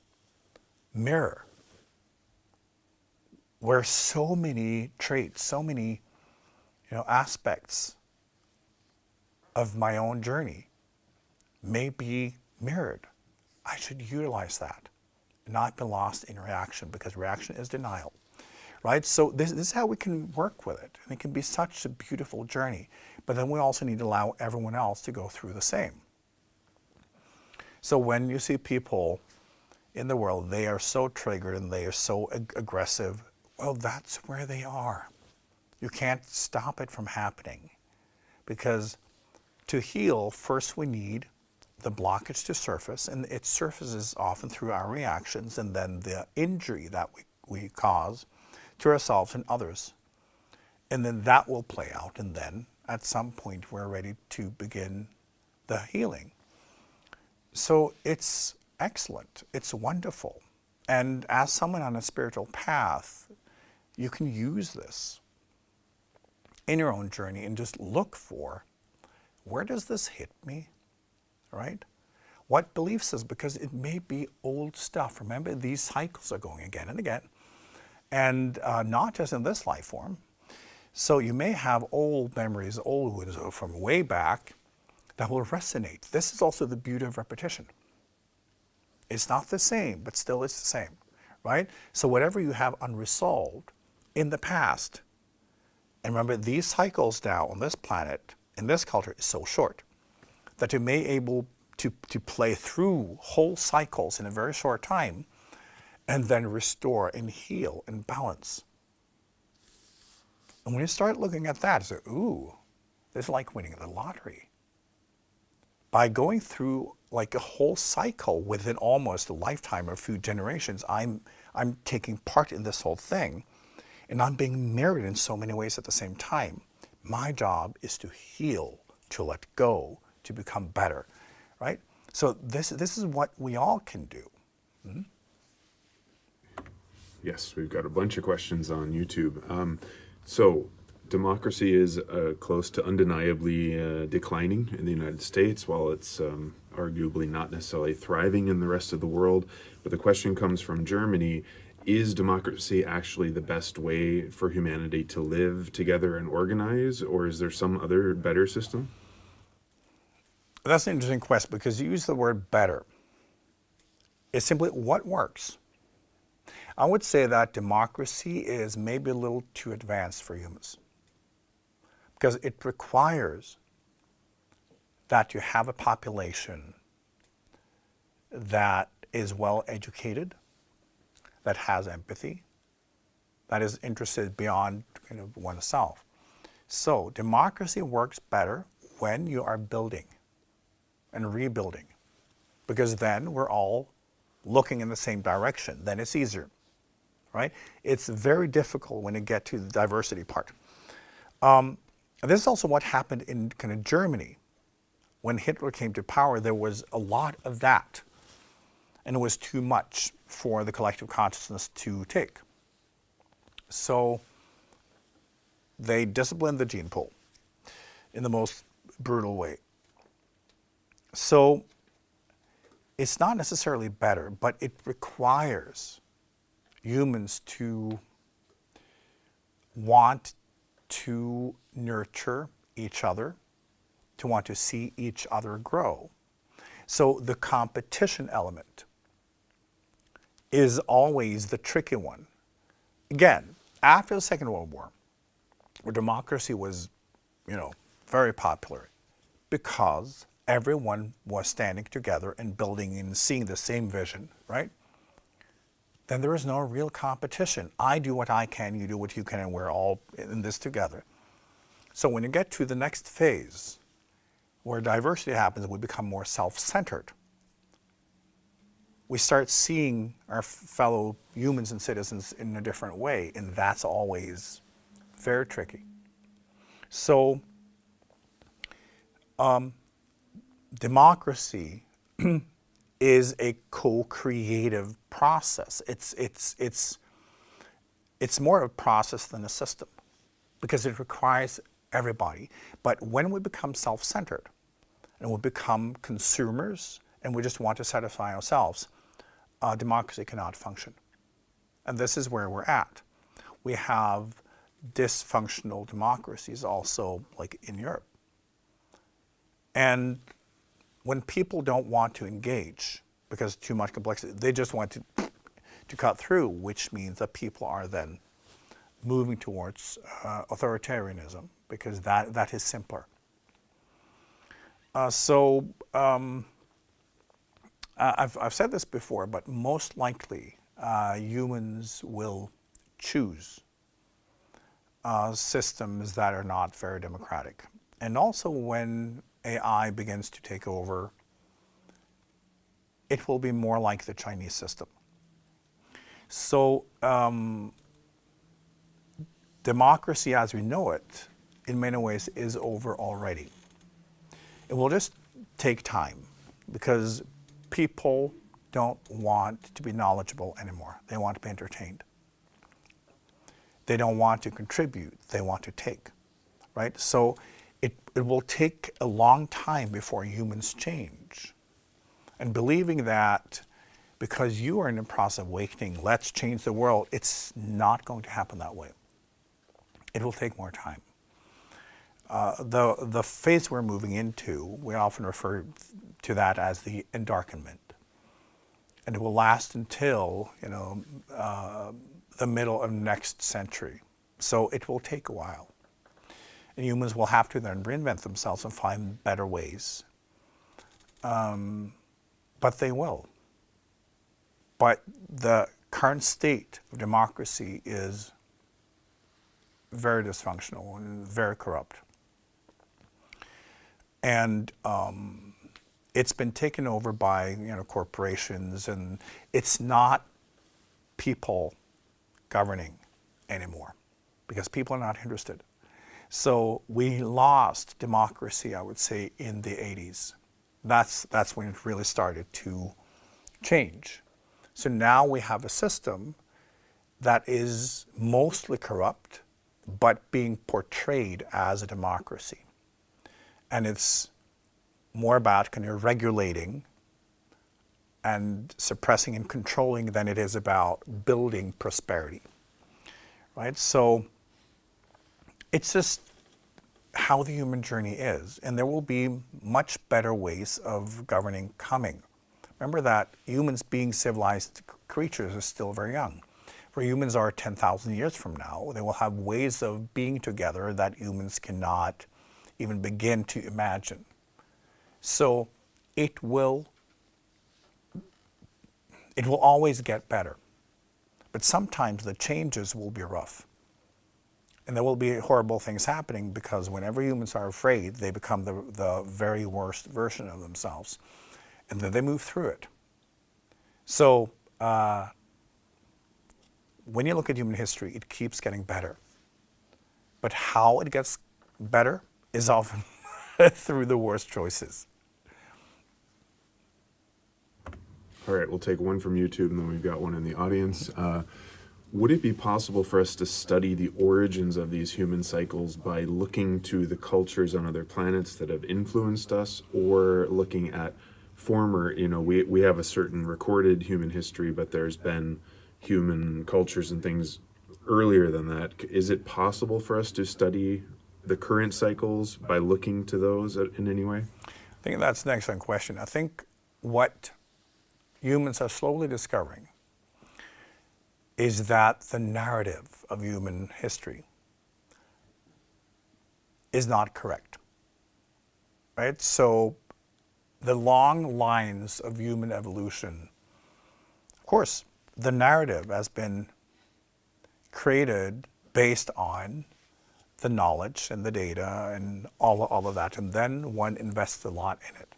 mirror where so many traits, so many aspects of my own journey may be mirrored. I should utilize that, not be lost in reaction, because reaction is denial, right? So this is how we can work with it. And it can be such a beautiful journey. But then we also need to allow everyone else to go through the same. So when you see people in the world, they are so triggered and they are so aggressive, well, that's where they are. You can't stop it from happening. Because to heal, first we need the blockage to surface, and it surfaces often through our reactions and then the injury that we cause to ourselves and others. And then that will play out, and then at some point we're ready to begin the healing. So it's excellent, it's wonderful. And as someone on a spiritual path, you can use this in your own journey and just look for, where does this hit me, right? What belief system? Because it may be old stuff. Remember, these cycles are going again and again, and not just in this life form. So you may have old memories, old wounds from way back that will resonate. This is also the beauty of repetition. It's not the same, but still it's the same, right? So whatever you have unresolved in the past, and remember, these cycles now on this planet, in this culture, is so short that you may able to play through whole cycles in a very short time and then restore and heal and balance. And when you start looking at that, it's like, ooh, this is like winning the lottery. By going through like a whole cycle within almost a lifetime or a few generations, I'm taking part in this whole thing, and I'm being mirrored in so many ways at the same time. My job is to heal, to let go, to become better, right? So this is what we all can do. Mm-hmm. Yes, we've got a bunch of questions on YouTube. So democracy is close to undeniably declining in the United States, while it's arguably not necessarily thriving in the rest of the world. But the question comes from Germany: is democracy actually the best way for humanity to live together and organize, or is there some other better system? That's an interesting question because you use the word better. It's simply what works. I would say that democracy is maybe a little too advanced for humans because it requires that you have a population that is well educated, that has empathy, that is interested beyond kind of oneself. So democracy works better when you are building and rebuilding, because then we're all looking in the same direction. Then it's easier, right? It's very difficult when you get to the diversity part. And this is also what happened in kind of Germany. When Hitler came to power, there was a lot of that, and it was too much for the collective consciousness to take. So they disciplined the gene pool in the most brutal way. So it's not necessarily better, but it requires humans to want to nurture each other, to want to see each other grow. So the competition element is always the tricky one. Again, after the Second World War, where democracy was, very popular, because everyone was standing together and building and seeing the same vision, right? Then there is no real competition. I do what I can, you do what you can, and we're all in this together. So when you get to the next phase, where diversity happens and we become more self-centered, we start seeing our fellow humans and citizens in a different way, and that's always very tricky. So democracy is a co-creative process. It's more of a process than a system because it requires everybody. But when we become self-centered and we become consumers and we just want to satisfy ourselves, democracy cannot function. And this is where we're at. We have dysfunctional democracies also, like in Europe. And when people don't want to engage because too much complexity, they just want to cut through, which means that people are then moving towards authoritarianism because that is simpler. I've said this before, but most likely humans will choose systems that are not very democratic. And also when AI begins to take over, it will be more like the Chinese system. So democracy as we know it, in many ways, is over already. It will just take time because people don't want to be knowledgeable anymore. They want to be entertained. They don't want to contribute. They want to take, right? So it will take a long time before humans change. And believing that because you are in the process of awakening, let's change the world, it's not going to happen that way. It will take more time. The phase we're moving into, we often refer to that as the endarkenment. And it will last until, the middle of next century. So it will take a while. And humans will have to then reinvent themselves and find better ways. But they will. But the current state of democracy is very dysfunctional and very corrupt. And it's been taken over by corporations, and it's not people governing anymore because people are not interested. So we lost democracy, I would say, in the 80s. That's when it really started to change. So now we have a system that is mostly corrupt, but being portrayed as a democracy. And it's more about kind of regulating and suppressing and controlling than it is about building prosperity, right? So it's just how the human journey is, and there will be much better ways of governing coming. Remember that humans, being civilized creatures, are still very young. Where humans are 10,000 years from now, they will have ways of being together that humans cannot even begin to imagine. So it will always get better. But sometimes the changes will be rough. And there will be horrible things happening, because whenever humans are afraid, they become the very worst version of themselves. And then they move through it. So when you look at human history, it keeps getting better. But how it gets better is often through the worst choices. All right, we'll take one from YouTube, and then we've got one in the audience. Would it be possible for us to study the origins of these human cycles by looking to the cultures on other planets that have influenced us, or looking at former, we have a certain recorded human history, but there's been human cultures and things earlier than that. Is it possible for us to study the current cycles by looking to those in any way? I think that's an excellent question. I think what humans are slowly discovering is that the narrative of human history is not correct, right? So the long lines of human evolution, of course, the narrative has been created based on the knowledge and the data and all of that, and then one invests a lot in it.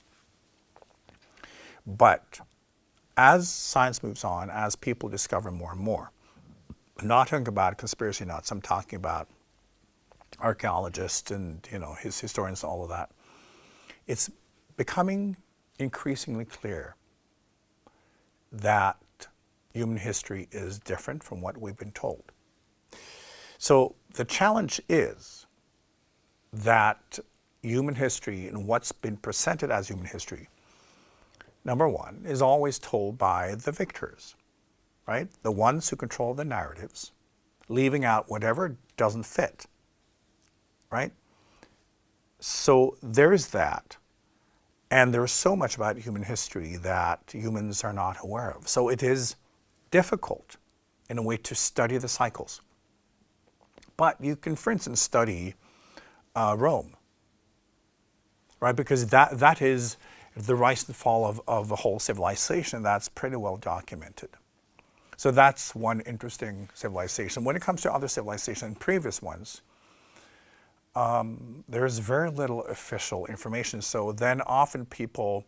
But as science moves on, as people discover more and more, I'm not talking about conspiracy nuts, I'm talking about archaeologists and his historians, all of that. It's becoming increasingly clear that human history is different from what we've been told. So the challenge is that human history and what's been presented as human history, number one, is always told by the victors, right? The ones who control the narratives, leaving out whatever doesn't fit, right? So there's that. And there's so much about human history that humans are not aware of. So it is difficult, in a way, to study the cycles. But you can, for instance, study Rome, right? Because that is the rise and fall of a whole civilization that's pretty well documented. So that's one interesting civilization. When it comes to other civilizations, previous ones, there's very little official information. So then often people,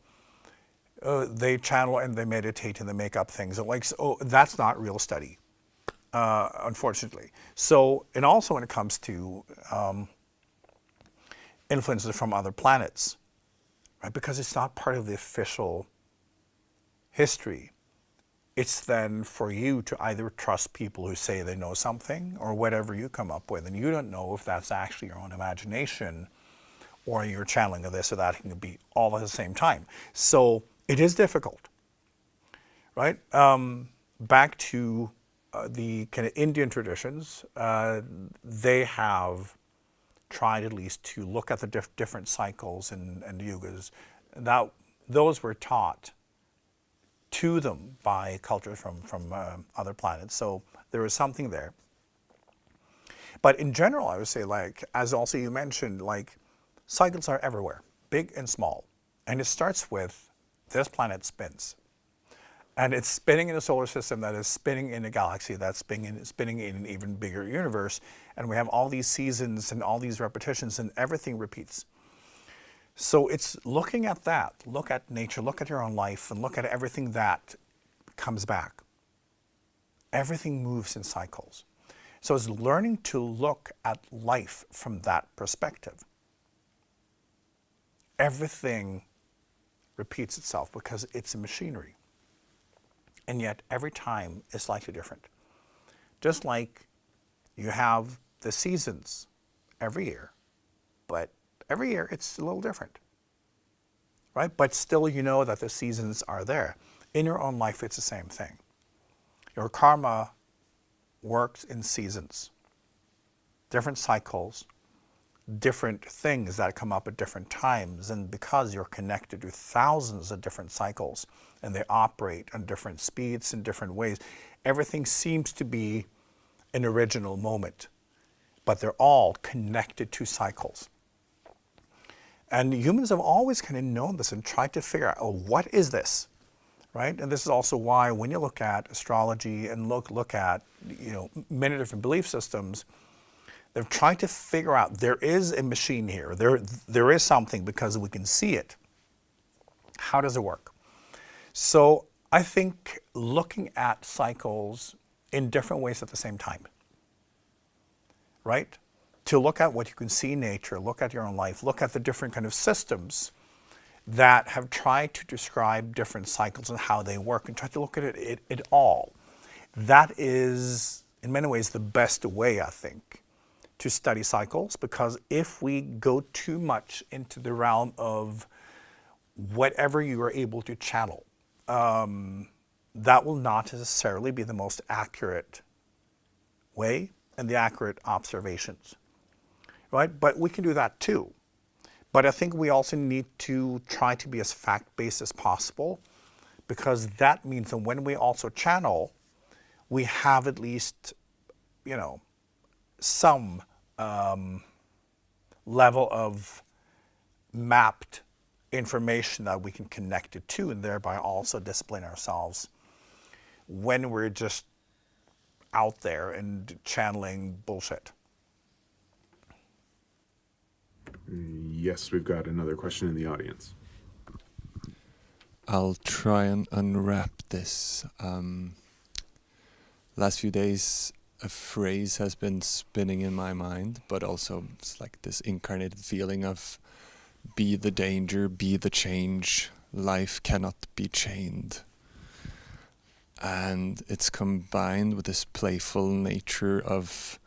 they channel and they meditate and they make up things. Like, that's not real study, unfortunately. So, and also when it comes to influences from other planets, right? Because it's not part of the official history. It's then for you to either trust people who say they know something, or whatever you come up with, and you don't know if that's actually your own imagination or you're channeling of this or that. It can be all at the same time. So it is difficult, right? Back to the kind of Indian traditions, they have tried at least to look at the different cycles and yugas. That those were taught to them by cultures from other planets. So there is something there. But in general, I would say, like, as also you mentioned, like, cycles are everywhere, big and small. And it starts with this planet spins. And it's spinning in a solar system that is spinning in a galaxy that's spinning in an even bigger universe. And we have all these seasons and all these repetitions, and everything repeats. So it's looking at that, look at nature, look at your own life, and look at everything that comes back. Everything moves in cycles. So it's learning to look at life from that perspective. Everything repeats itself because it's a machinery. And yet every time is slightly different. Just like you have the seasons every year, but every year it's a little different, right? But still you know that the seasons are there. In your own life, it's the same thing. Your karma works in seasons, different cycles, different things that come up at different times, and because you're connected to thousands of different cycles and they operate on different speeds in different ways, everything seems to be an original moment, but they're all connected to cycles. And humans have always kind of known this and tried to figure out, oh, what is this, right? And this is also why when you look at astrology and look at, many different belief systems, they're trying to figure out, there is a machine here. There is something because we can see it. How does it work? So I think looking at cycles in different ways at the same time, right? To look at what you can see in nature, look at your own life, look at the different kind of systems that have tried to describe different cycles and how they work, and try to look at it all. That is, in many ways, the best way, I think, to study cycles, because if we go too much into the realm of whatever you are able to channel, that will not necessarily be the most accurate way and the accurate observations, right? But we can do that too. But I think we also need to try to be as fact-based as possible, because that means that when we also channel, we have at least, some level of mapped information that we can connect it to, and thereby also discipline ourselves when we're just out there and channeling bullshit. Yes, we've got another question in the audience. I'll try and unwrap this. Last few days, a phrase has been spinning in my mind, but also it's like this incarnated feeling of be the danger, be the change, life cannot be chained. And it's combined with this playful nature of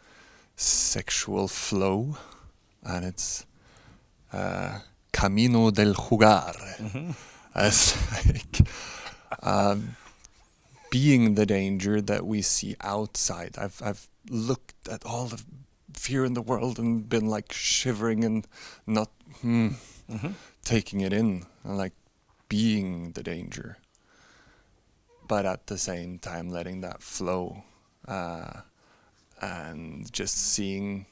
sexual flow, and it's Camino del Jugar. As like being the danger that we see outside. I've looked at all the fear in the world and been like shivering and not taking it in, and like being the danger, but at the same time letting that flow, and just seeing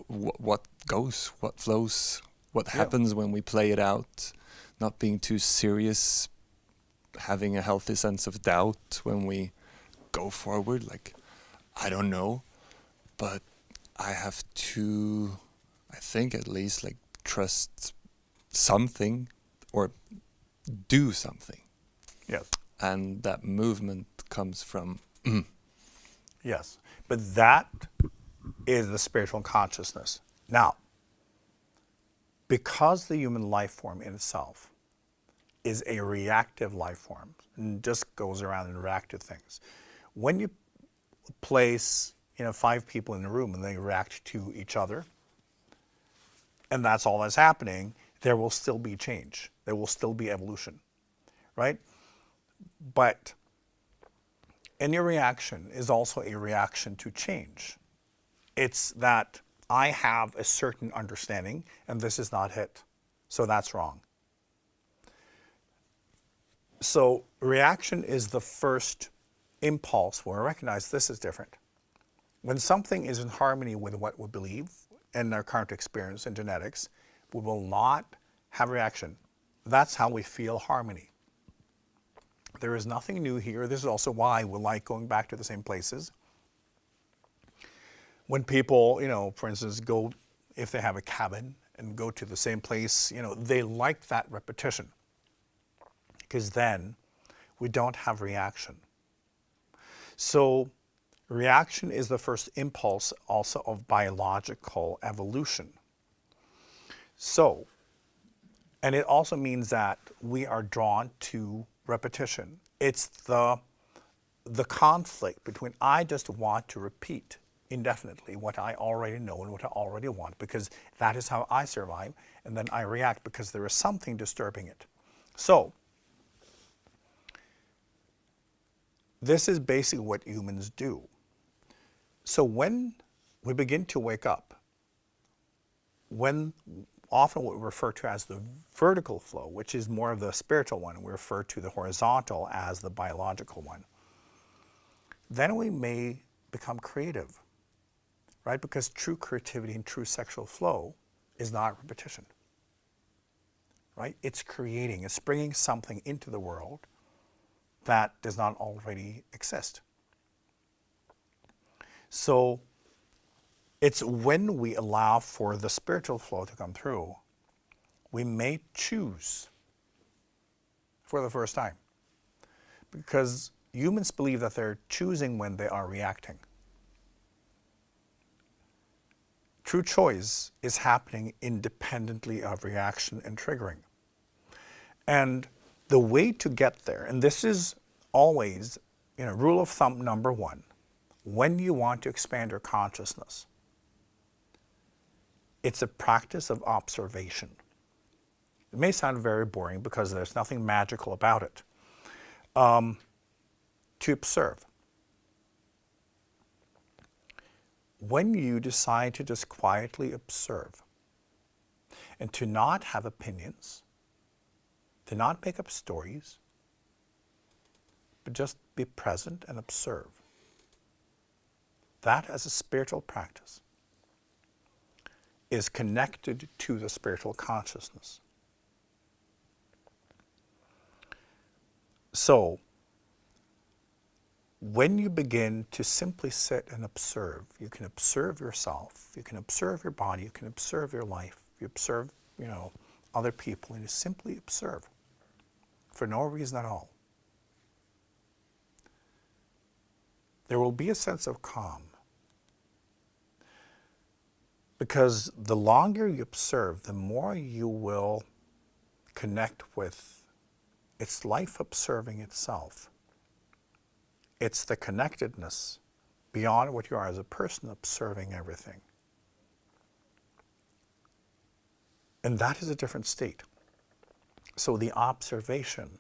what goes, what flows, what happens when we play it out, not being too serious, having a healthy sense of doubt when we go forward. Like, I don't know, but I have to, I think at least, like, trust something or do something. Yes. And that movement comes from Yes. But that is the spiritual consciousness. Now, because the human life form in itself is a reactive life form and just goes around and react to things, when you place 5 people in a room and they react to each other, and that's all that's happening, there will still be change. There will still be evolution, right? But any reaction is also a reaction to change. It's that I have a certain understanding and this is not it, so that's wrong. So reaction is the first impulse where I recognize this is different. When something is in harmony with what we believe and our current experience in genetics, we will not have reaction. That's how we feel harmony. There is nothing new here. This is also why we like going back to the same places. When people, for instance, go, if they have a cabin and go to the same place, they like that repetition, because then we don't have reaction. So reaction is the first impulse also of biological evolution. So, and it also means that we are drawn to repetition. It's the conflict between I just want to repeat indefinitely what I already know and what I already want, because that is how I survive, and then I react because there is something disturbing it. So, this is basically what humans do. So when we begin to wake up, when often what we refer to as the vertical flow, which is more of the spiritual one, and we refer to the horizontal as the biological one, then we may become creative, right? Because true creativity and true sexual flow is not repetition, right? It's creating, it's bringing something into the world that does not already exist. So it's when we allow for the spiritual flow to come through, we may choose for the first time. Because humans believe that they're choosing when they are reacting. True choice is happening independently of reaction and triggering. And the way to get there, and this is always, rule of thumb number one, when you want to expand your consciousness, it's a practice of observation. It may sound very boring because there's nothing magical about it. To observe. When you decide to just quietly observe and to not have opinions, to not make up stories, but just be present and observe, that as a spiritual practice is connected to the spiritual consciousness. So, when you begin to simply sit and observe, you can observe yourself, you can observe your body, you can observe your life, you observe, other people, and you simply observe for no reason at all. There will be a sense of calm. Because the longer you observe, the more you will connect with its life observing itself. It's the connectedness beyond what you are as a person observing everything. And that is a different state. So the observation,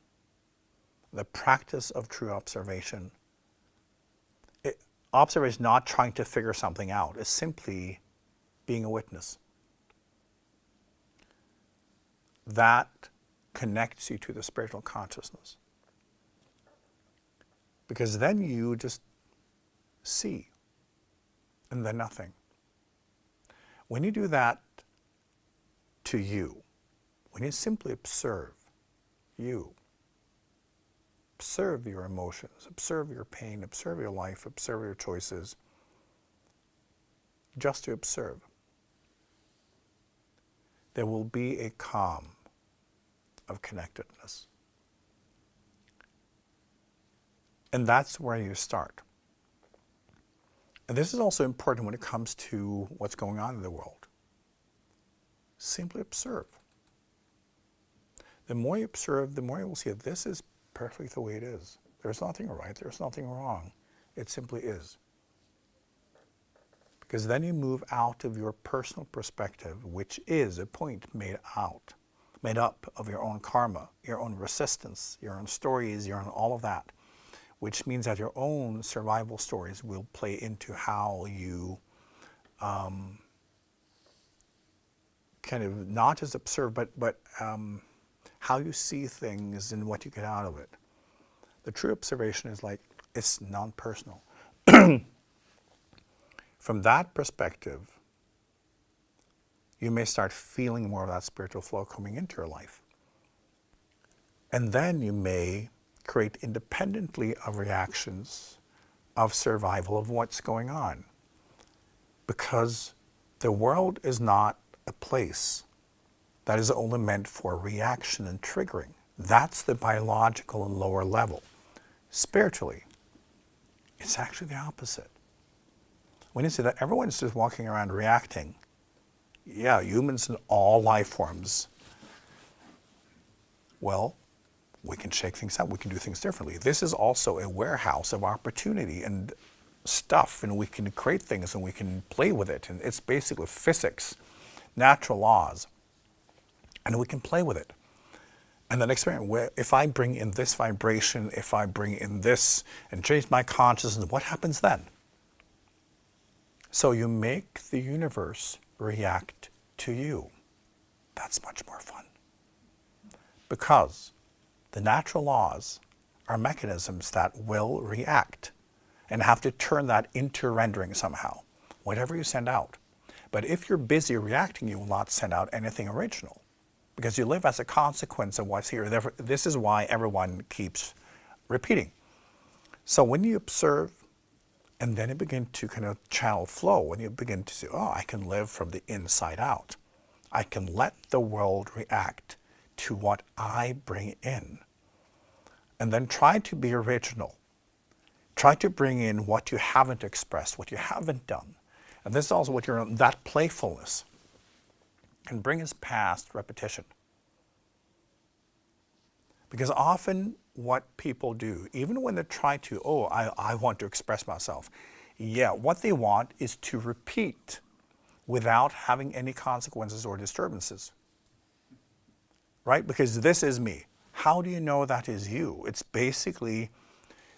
the practice of true observation, observation not trying to figure something out, is simply being a witness. That connects you to the spiritual consciousness. Because then you just see, and then nothing. When you do that to you, when you simply observe you, observe your emotions, observe your pain, observe your life, observe your choices, just to observe, there will be a calm of connectedness. And that's where you start. And this is also important when it comes to what's going on in the world. Simply observe. The more you observe, the more you will see that this is perfect the way it is. There's nothing right, there's nothing wrong. It simply is. Because then you move out of your personal perspective, which is a point made up of your own karma, your own resistance, your own stories, your own all of that. Which means that your own survival stories will play into how you kind of not just observe, but how you see things and what you get out of it. The true observation is like, it's non-personal. From that perspective, you may start feeling more of that spiritual flow coming into your life. And then you may create independently of reactions of survival of what's going on. Because the world is not a place that is only meant for reaction and triggering. That's the biological and lower level. Spiritually, it's actually the opposite. When you say that everyone's just walking around reacting, yeah, humans and all life forms, well, we can shake things up, we can do things differently. This is also a warehouse of opportunity and stuff, and we can create things and we can play with it. And it's basically physics, natural laws, and we can play with it. And then experiment, if I bring in this vibration, if I bring in this and change my consciousness, what happens then? So you make the universe react to you. That's much more fun. Because the natural laws are mechanisms that will react and have to turn that into rendering somehow, whatever you send out. But if you're busy reacting, you will not send out anything original because you live as a consequence of what's here. Therefore, this is why everyone keeps repeating. So when you observe and then you begin to kind of channel flow, when you begin to say, oh, I can live from the inside out. I can let the world react to what I bring in. And then try to be original. Try to bring in what you haven't expressed, what you haven't done. And this is also what you're, that playfulness can bring us past repetition. Because often what people do, even when they try to, oh, I want to express myself. Yeah, what they want is to repeat without having any consequences or disturbances. Right? Because this is me. How do you know that is you? It's basically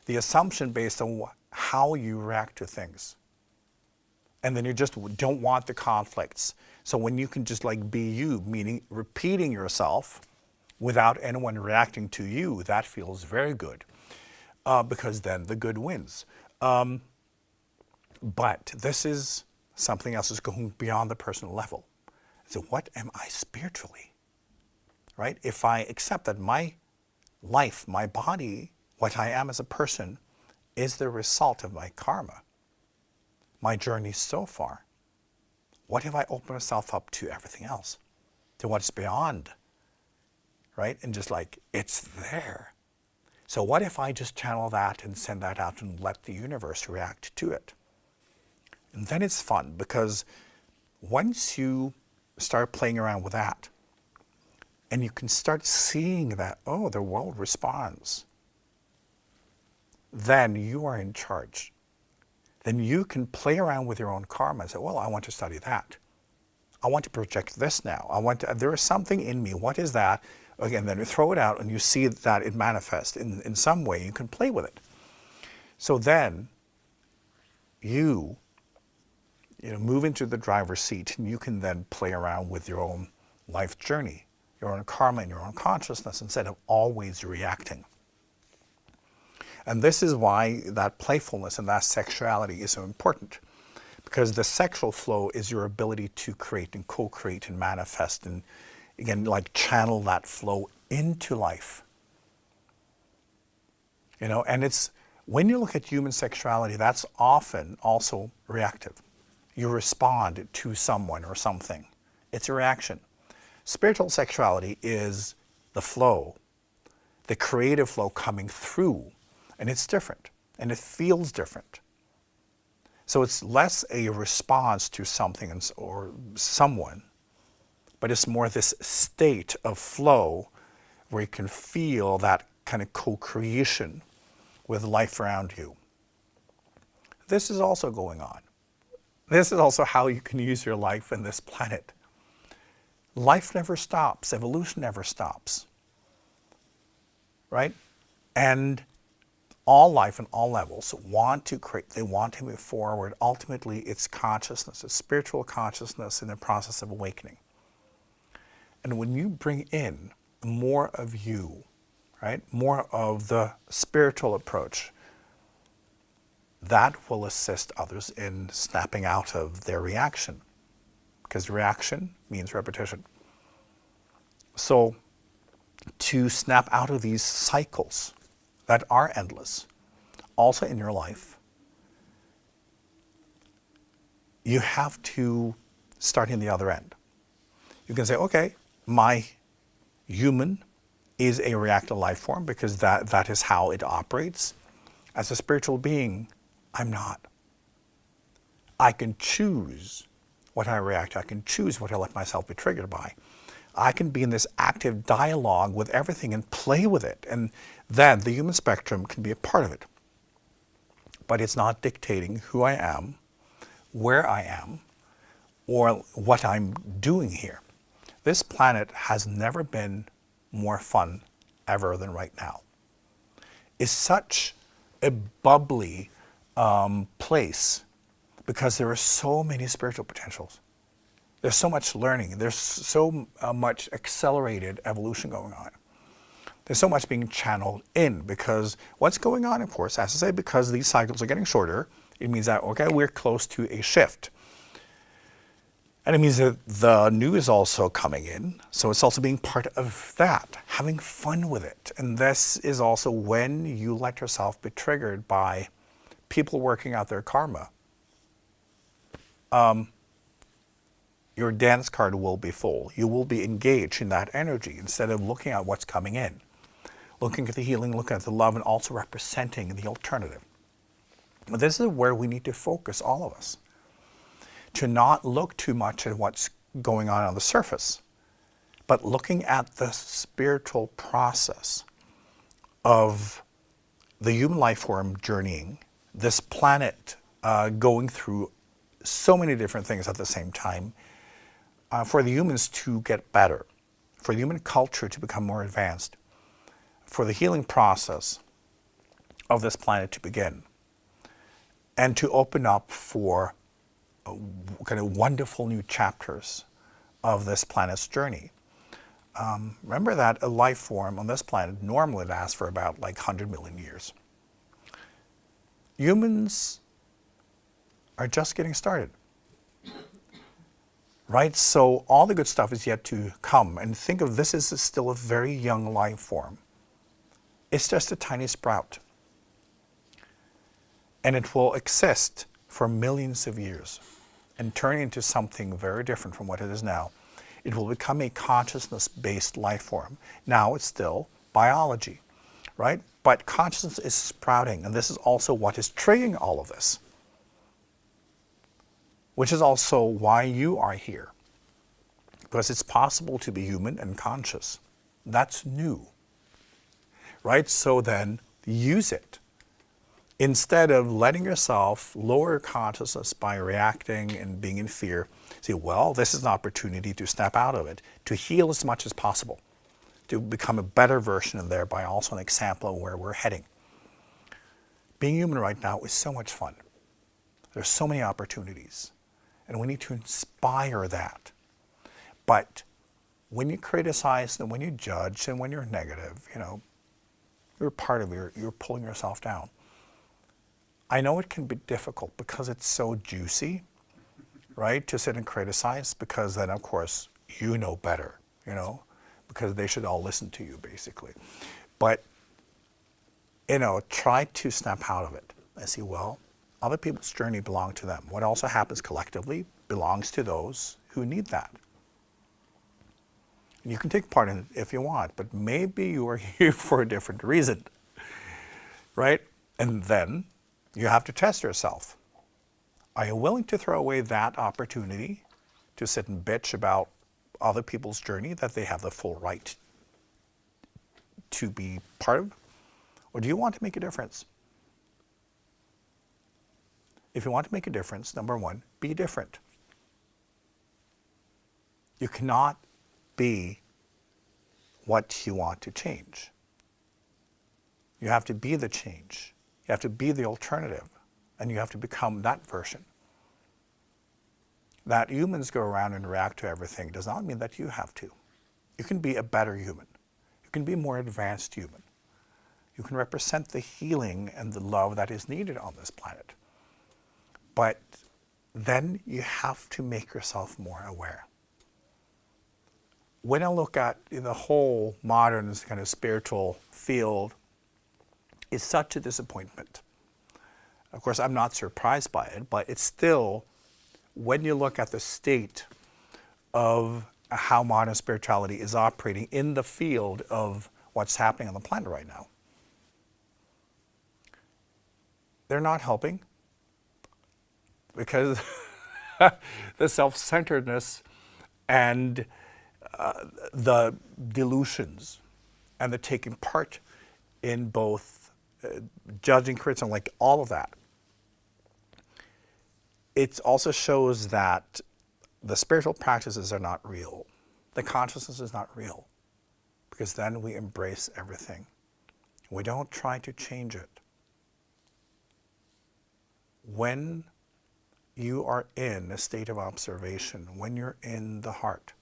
the assumption based on how you react to things. And then you just don't want the conflicts. So when you can just like be you, meaning repeating yourself without anyone reacting to you, that feels very good. Because then the good wins. But this is something else is going beyond the personal level. So what am I spiritually? Right? If I accept that my life, my body, what I am as a person is the result of my karma, my journey so far, what if I open myself up to everything else, to what's beyond, right? And just like, it's there. So what if I just channel that and send that out and let the universe react to it? And then it's fun because once you start playing around with that, and you can start seeing that, oh, the world responds, then you are in charge. Then you can play around with your own karma and say, well, I want to study that. I want to project this now. There is something in me. What is that? Again, then you throw it out and you see that it manifests in some way. You can play with it. So then you move into the driver's seat and you can then play around with your own life journey, your own karma and your own consciousness instead of always reacting. And this is why that playfulness and that sexuality is so important. Because the sexual flow is your ability to create and co-create and manifest and, again, like channel that flow into life. And it's, when you look at human sexuality, that's often also reactive. You respond to someone or something. It's a reaction. Spiritual sexuality is the flow, the creative flow coming through. And it's different, and it feels different. So it's less a response to something or someone, but it's more this state of flow where you can feel that kind of co-creation with life around you. This is also going on. This is also how you can use your life in this planet. Life never stops. Evolution never stops. Right? And all life and all levels want to create, they want to move forward. Ultimately, it's consciousness, it's spiritual consciousness in the process of awakening. And when you bring in more of you, right, more of the spiritual approach, that will assist others in snapping out of their reaction. Because reaction means repetition. So to snap out of these cycles that are endless, also in your life, you have to start in the other end. You can say, okay, my human is a reactive life form because that is how it operates. As a spiritual being, I'm not. I can choose what I react to. I can choose what I let myself be triggered by. I can be in this active dialogue with everything and play with it. And then the human spectrum can be a part of it. But it's not dictating who I am, where I am, or what I'm doing here. This planet has never been more fun ever than right now. It's such a bubbly place because there are so many spiritual potentials. There's so much learning. There's so much accelerated evolution going on. There's so much being channeled in, because what's going on, of course, as I say, because these cycles are getting shorter, it means that, okay, we're close to a shift. And it means that the new is also coming in. So it's also being part of that, having fun with it. And this is also when you let yourself be triggered by people working out their karma. Your dance card will be full. You will be engaged in that energy instead of looking at what's coming in. Looking at the healing, looking at the love, and also representing the alternative. But this is where we need to focus, all of us. To not look too much at what's going on the surface, but looking at the spiritual process of the human life form journeying, this planet going through so many different things at the same time, for the humans to get better, for the human culture to become more advanced, for the healing process of this planet to begin, and to open up for kind of wonderful new chapters of this planet's journey. Remember that a life form on this planet normally lasts for about like 100 million years. Humans are just getting started. Right? So all the good stuff is yet to come. And think of this as still a very young life form. It's just a tiny sprout. And it will exist for millions of years and turn into something very different from what it is now. It will become a consciousness-based life form. Now it's still biology, right? But consciousness is sprouting, and this is also what is triggering all of this, which is also why you are here. Because it's possible to be human and conscious. That's new, right? So then use it. Instead of letting yourself lower your consciousness by reacting and being in fear, say, well, this is an opportunity to snap out of it, to heal as much as possible, to become a better version and thereby also an example of where we're heading. Being human right now is so much fun. There's so many opportunities, and we need to inspire that. But when you criticize and when you judge and when you're negative, you're part of it, you're pulling yourself down. I know it can be difficult because it's so juicy, right, to sit and criticize, because then, of course, you know better, because they should all listen to you, basically. But, try to snap out of it and see, well, other people's journey belongs to them. What also happens collectively belongs to those who need that. And you can take part in it if you want, but maybe you are here for a different reason, right? And then you have to test yourself. Are you willing to throw away that opportunity to sit and bitch about other people's journey that they have the full right to be part of? Or do you want to make a difference? If you want to make a difference, number one, be different. You cannot be what you want to change. You have to be the change. You have to be the alternative, and you have to become that version. That humans go around and react to everything does not mean that you have to. You can be a better human. You can be a more advanced human. You can represent the healing and the love that is needed on this planet. But then you have to make yourself more aware. When I look at the whole modern kind of spiritual field, it's such a disappointment. Of course, I'm not surprised by it, but it's still, when you look at the state of how modern spirituality is operating in the field of what's happening on the planet right now, they're not helping, because the self-centeredness and the delusions and the taking part in both judging, criticizing, like all of that. It also shows that the spiritual practices are not real. The consciousness is not real, because then we embrace everything. We don't try to change it. When you are in a state of observation, when you're in the heart,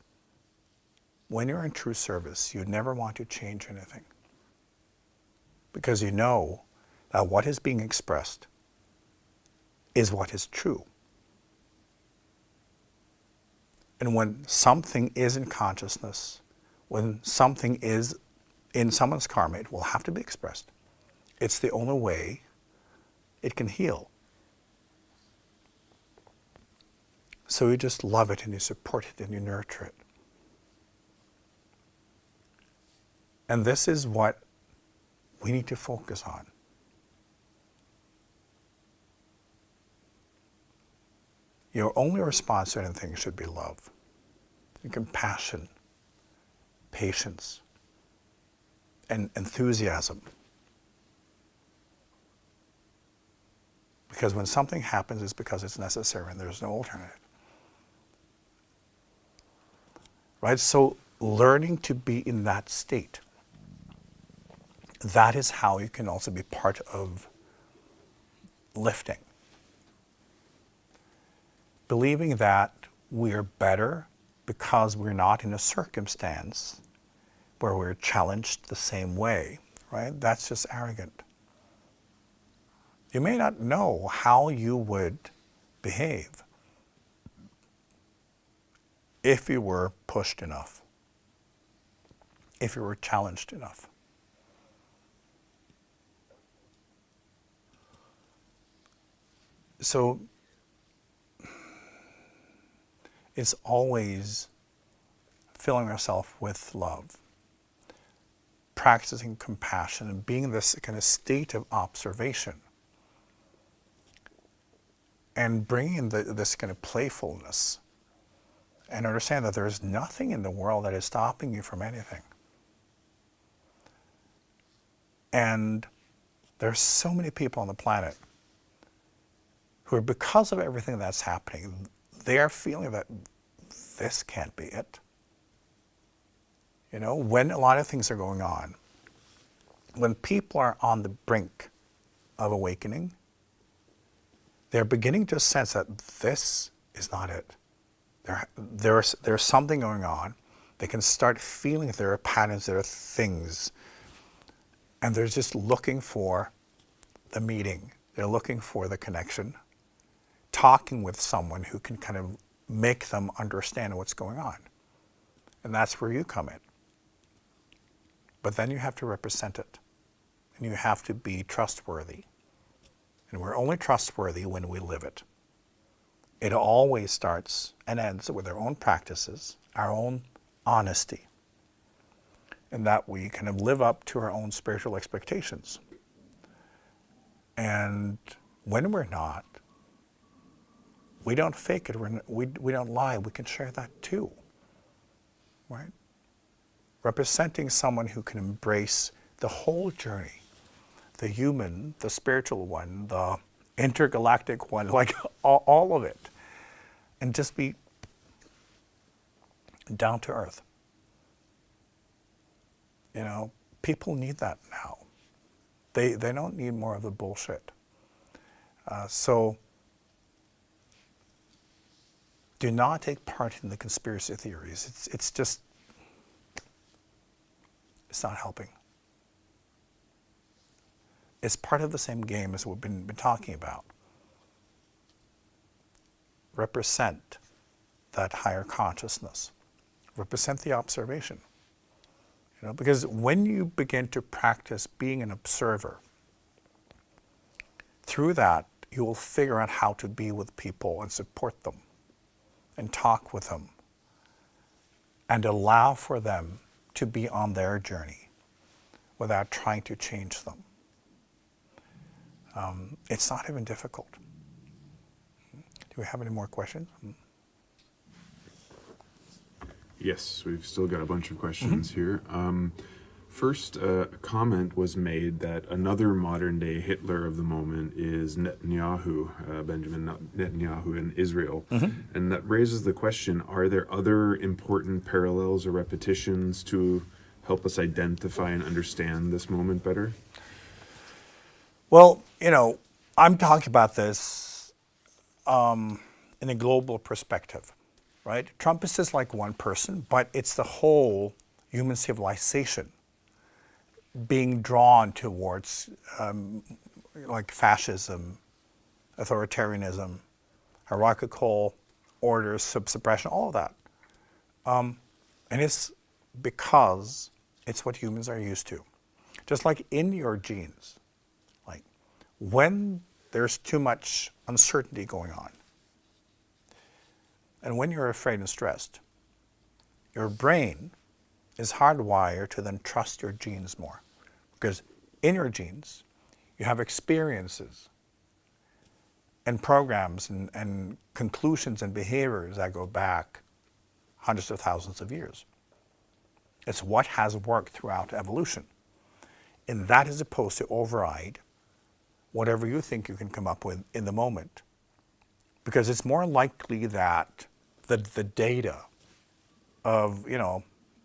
when you're in true service, you never want to change anything. Because you know that what is being expressed is what is true. And when something is in consciousness, when something is in someone's karma, it will have to be expressed. It's the only way it can heal. So you just love it and you support it and you nurture it. And this is what we need to focus on. Your only response to anything should be love and compassion, patience, and enthusiasm. Because when something happens, it's because it's necessary and there's no alternative. Right? So learning to be in that state, that is how you can also be part of lifting. Believing that we are better because we're not in a circumstance where we're challenged the same way, right? That's just arrogant. You may not know how you would behave if you were pushed enough, if you were challenged enough. So it's always filling ourselves with love, practicing compassion, and being in this kind of state of observation, and bringing in this kind of playfulness, and understand that there's nothing in the world that is stopping you from anything. And there's so many people on the planet who are, because of everything that's happening, they are feeling that this can't be it. You know, when a lot of things are going on, when people are on the brink of awakening, they're beginning to sense that this is not it. There's something going on. They can start feeling that there are patterns, there are things, and they're just looking for the meeting. They're looking for the connection, talking with someone who can kind of make them understand what's going on. And that's where you come in. But then you have to represent it, and you have to be trustworthy. And we're only trustworthy when we live it. It always starts and ends with our own practices, our own honesty, and that we kind of live up to our own spiritual expectations. And when we're not, we don't fake it, we don't lie, we can share that too, right? Representing someone who can embrace the whole journey, the human, the spiritual one, the intergalactic one, like all of it, and just be down to earth. You know, people need that now. They don't need more of the bullshit. So do not take part in the conspiracy theories. It's just, it's not helping. It's part of the same game as we've been talking about. Represent that higher consciousness. Represent the observation. You know, because when you begin to practice being an observer, through that you will figure out how to be with people and support them and talk with them and allow for them to be on their journey without trying to change them. It's not even difficult. Do we have any more questions? Yes, we've still got a bunch of questions here. First, a comment was made that another modern-day Hitler of the moment is Netanyahu, Benjamin Netanyahu in Israel. And that raises the question, are there other important parallels or repetitions to help us identify and understand this moment better? Well, you know, I'm talking about this in a global perspective, right? Trump is just like one person, but it's the whole human civilization being drawn towards like fascism, authoritarianism, hierarchical orders, suppression, all of that. And it's because it's what humans are used to. Just like in your genes, like when there's too much uncertainty going on, and when you're afraid and stressed, your brain is hardwired to then trust your genes more. Because in your genes, you have experiences and programs and conclusions and behaviors that go back hundreds of thousands of years. It's what has worked throughout evolution. And that is supposed to override whatever you think you can come up with in the moment. Because it's more likely that the data of,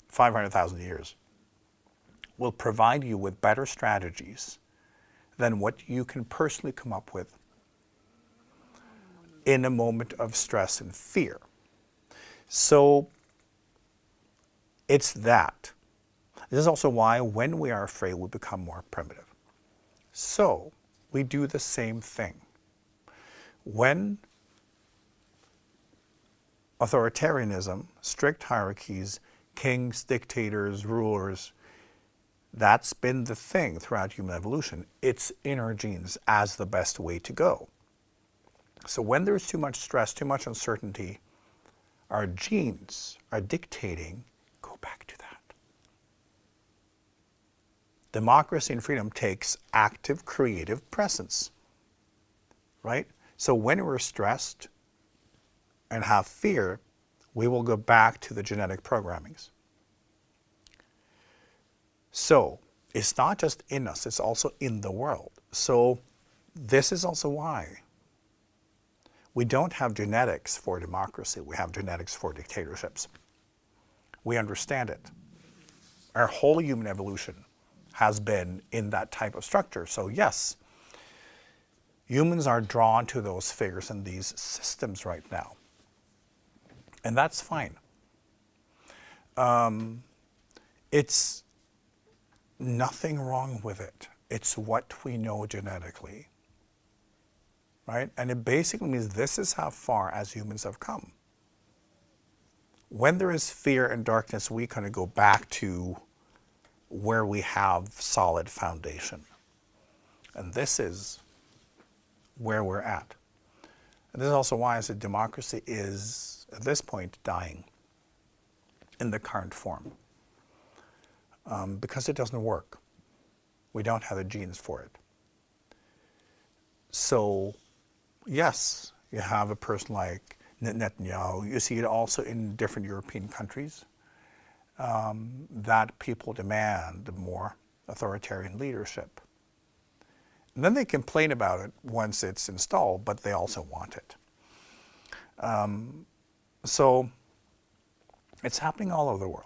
500,000 years will provide you with better strategies than what you can personally come up with in a moment of stress and fear. So it's that. This is also why when we are afraid, we become more primitive. So we do the same thing. When authoritarianism, strict hierarchies, kings, dictators, rulers, that's been the thing throughout human evolution. It's in our genes as the best way to go. So when there's too much stress, too much uncertainty, our genes are dictating, go back to that. Democracy and freedom takes active, creative presence, right? So when we're stressed and have fear, we will go back to the genetic programmings. So it's not just in us, it's also in the world. So this is also why we don't have genetics for democracy, we have genetics for dictatorships. We understand it. Our whole human evolution has been in that type of structure. So yes, humans are drawn to those figures and these systems right now. And that's fine. It's nothing wrong with it. It's what we know genetically, right? And it basically means this is how far as humans have come. When there is fear and darkness, we kind of go back to where we have solid foundation. And this is where we're at. And this is also why I said democracy is, at this point, dying in the current form. Because it doesn't work. We don't have the genes for it. So, yes, you have a person like Netanyahu. You see it also in different European countries, that people demand more authoritarian leadership. And then they complain about it once it's installed, but they also want it. So it's happening all over the world.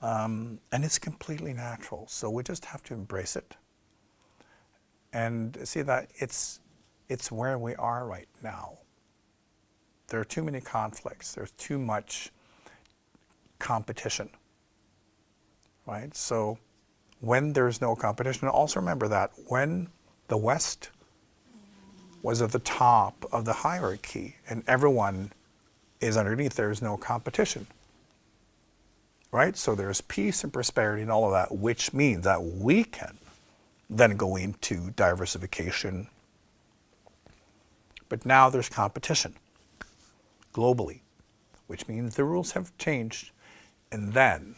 And it's completely natural. So we just have to embrace it and see that it's where we are right now. There are too many conflicts. There's too much competition, right? So when there's no competition, also remember that when the West was at the top of the hierarchy and everyone is underneath, there's no competition. Right? So there's peace and prosperity and all of that, which means that we can then go into diversification. But now there's competition globally, which means the rules have changed. And then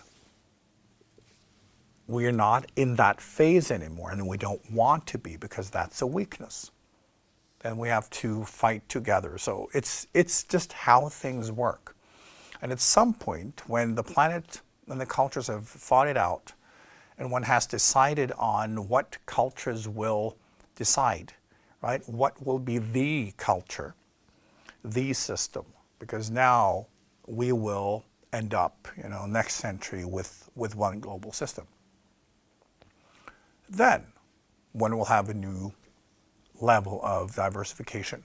we are not in that phase anymore, and we don't want to be because that's a weakness. Then we have to fight together. So it's just how things work. And at some point, when the planet and the cultures have fought it out, and one has decided on what cultures will decide, right? What will be the culture, the system? Because now we will end up, next century with one global system. Then one will have a new level of diversification.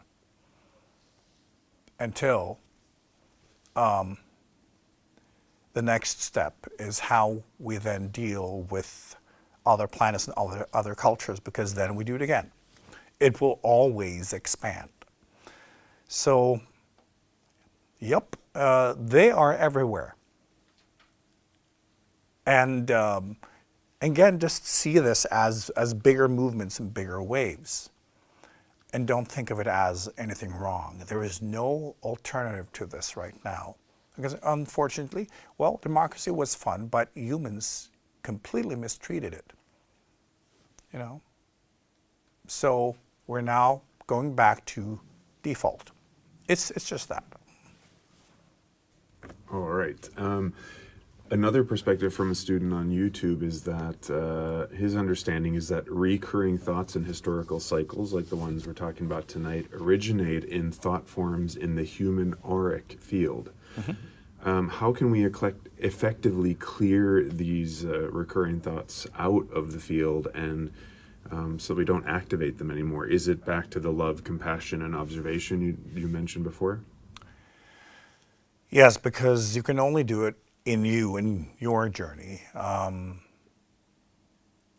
until the next step is how we then deal with other planets and other cultures, because then we do it again. It will always expand. So, yep, they are everywhere. And again, just see this as bigger movements and bigger waves. And don't think of it as anything wrong. There is no alternative to this right now. Because unfortunately, well, democracy was fun, but humans completely mistreated it. You know? So we're now going back to default. It's just that. All right. Another perspective from a student on YouTube is that his understanding is that recurring thoughts and historical cycles, like the ones we're talking about tonight, originate in thought forms in the human auric field. Mm-hmm. How can we effectively clear these recurring thoughts out of the field and so we don't activate them anymore? Is it back to the love, compassion, and observation you mentioned before? Yes, because you can only do it in you, in your journey.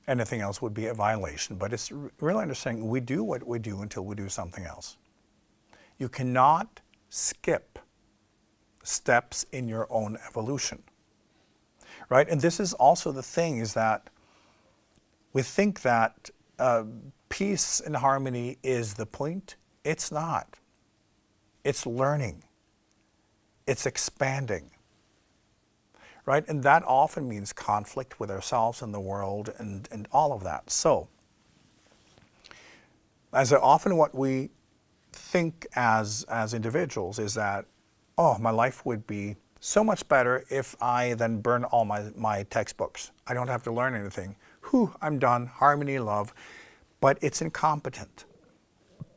Anything else would be a violation. But it's really understanding we do what we do until we do something else. You cannot skip steps in your own evolution, right? And this is also the thing, is that we think that peace and harmony is the point. It's not. It's learning. It's expanding. Right? And that often means conflict with ourselves and the world and all of that. So, as often what we think as individuals is that, oh, my life would be so much better if I then burn all my textbooks. I don't have to learn anything. Whew, I'm done. Harmony, love. But it's incompetent.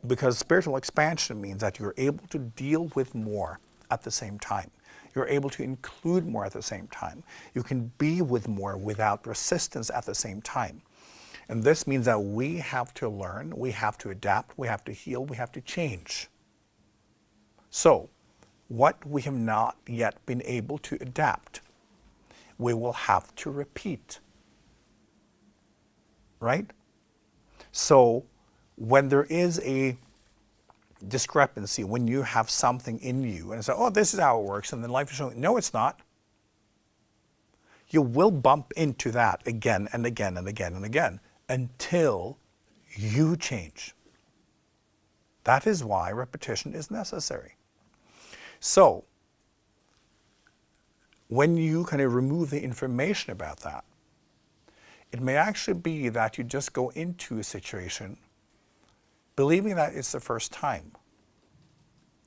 Because spiritual expansion means that you're able to deal with more at the same time. You're able to include more at the same time. You can be with more without resistance at the same time. And this means that we have to learn, we have to adapt, we have to heal, we have to change. So, what we have not yet been able to adapt, we will have to repeat. Right? So, when there is a discrepancy, when you have something in you and say, oh, this is how it works, and then life is showing, no, it's not. You will bump into that again and again and again and again until you change. That is why repetition is necessary. So, when you kind of remove the information about that, it may actually be that you just go into a situation believing that it's the first time.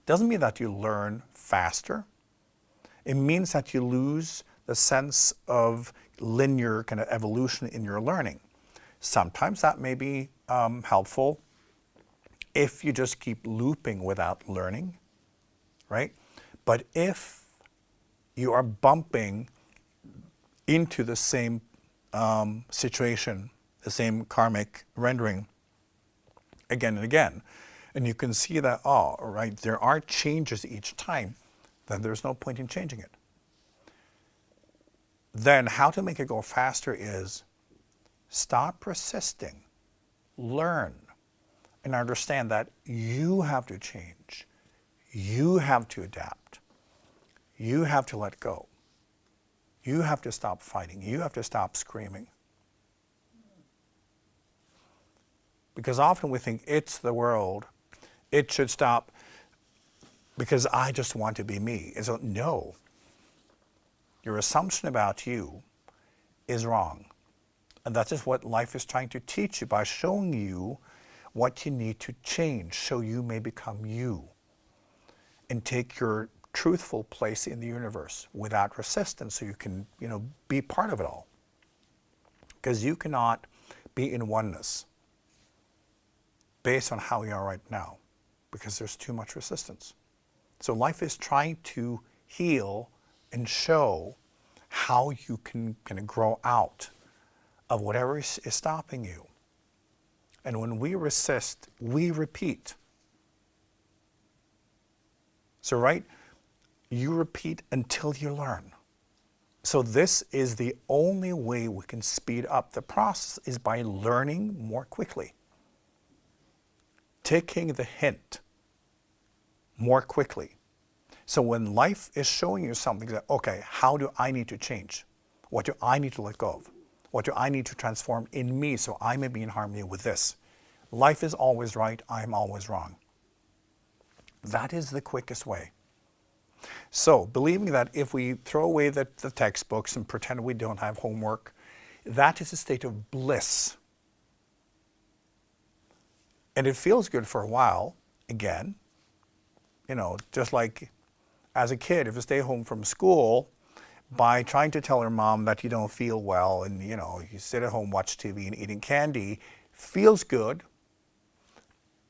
Doesn't mean that you learn faster. It means that you lose the sense of linear kind of evolution in your learning. Sometimes that may be helpful if you just keep looping without learning, right? But if you are bumping into the same situation, the same karmic rendering, again and again, and you can see that, oh, right, there are changes each time, then there's no point in changing it. Then how to make it go faster is stop resisting, learn, and understand that you have to change, you have to adapt, you have to let go, you have to stop fighting, you have to stop screaming. Because often we think it's the world, it should stop because I just want to be me. And so, no, your assumption about you is wrong. And that is what life is trying to teach you by showing you what you need to change so you may become you and take your truthful place in the universe without resistance so you can, be part of it all. Because you cannot be in oneness based on how we are right now, because there's too much resistance. So life is trying to heal and show how you can kind of grow out of whatever is stopping you. And when we resist, we repeat. So, right, you repeat until you learn. So this is the only way we can speed up the process, is by learning more quickly. Taking the hint more quickly. So when life is showing you something, that, okay, how do I need to change? What do I need to let go of? What do I need to transform in me so I may be in harmony with this? Life is always right, I'm always wrong. That is the quickest way. So, believing that if we throw away the textbooks and pretend we don't have homework, that is a state of bliss. And it feels good for a while, again. You know, just like as a kid, if you stay home from school, by trying to tell your mom that you don't feel well and, you know, you sit at home, watch TV and eating candy, feels good,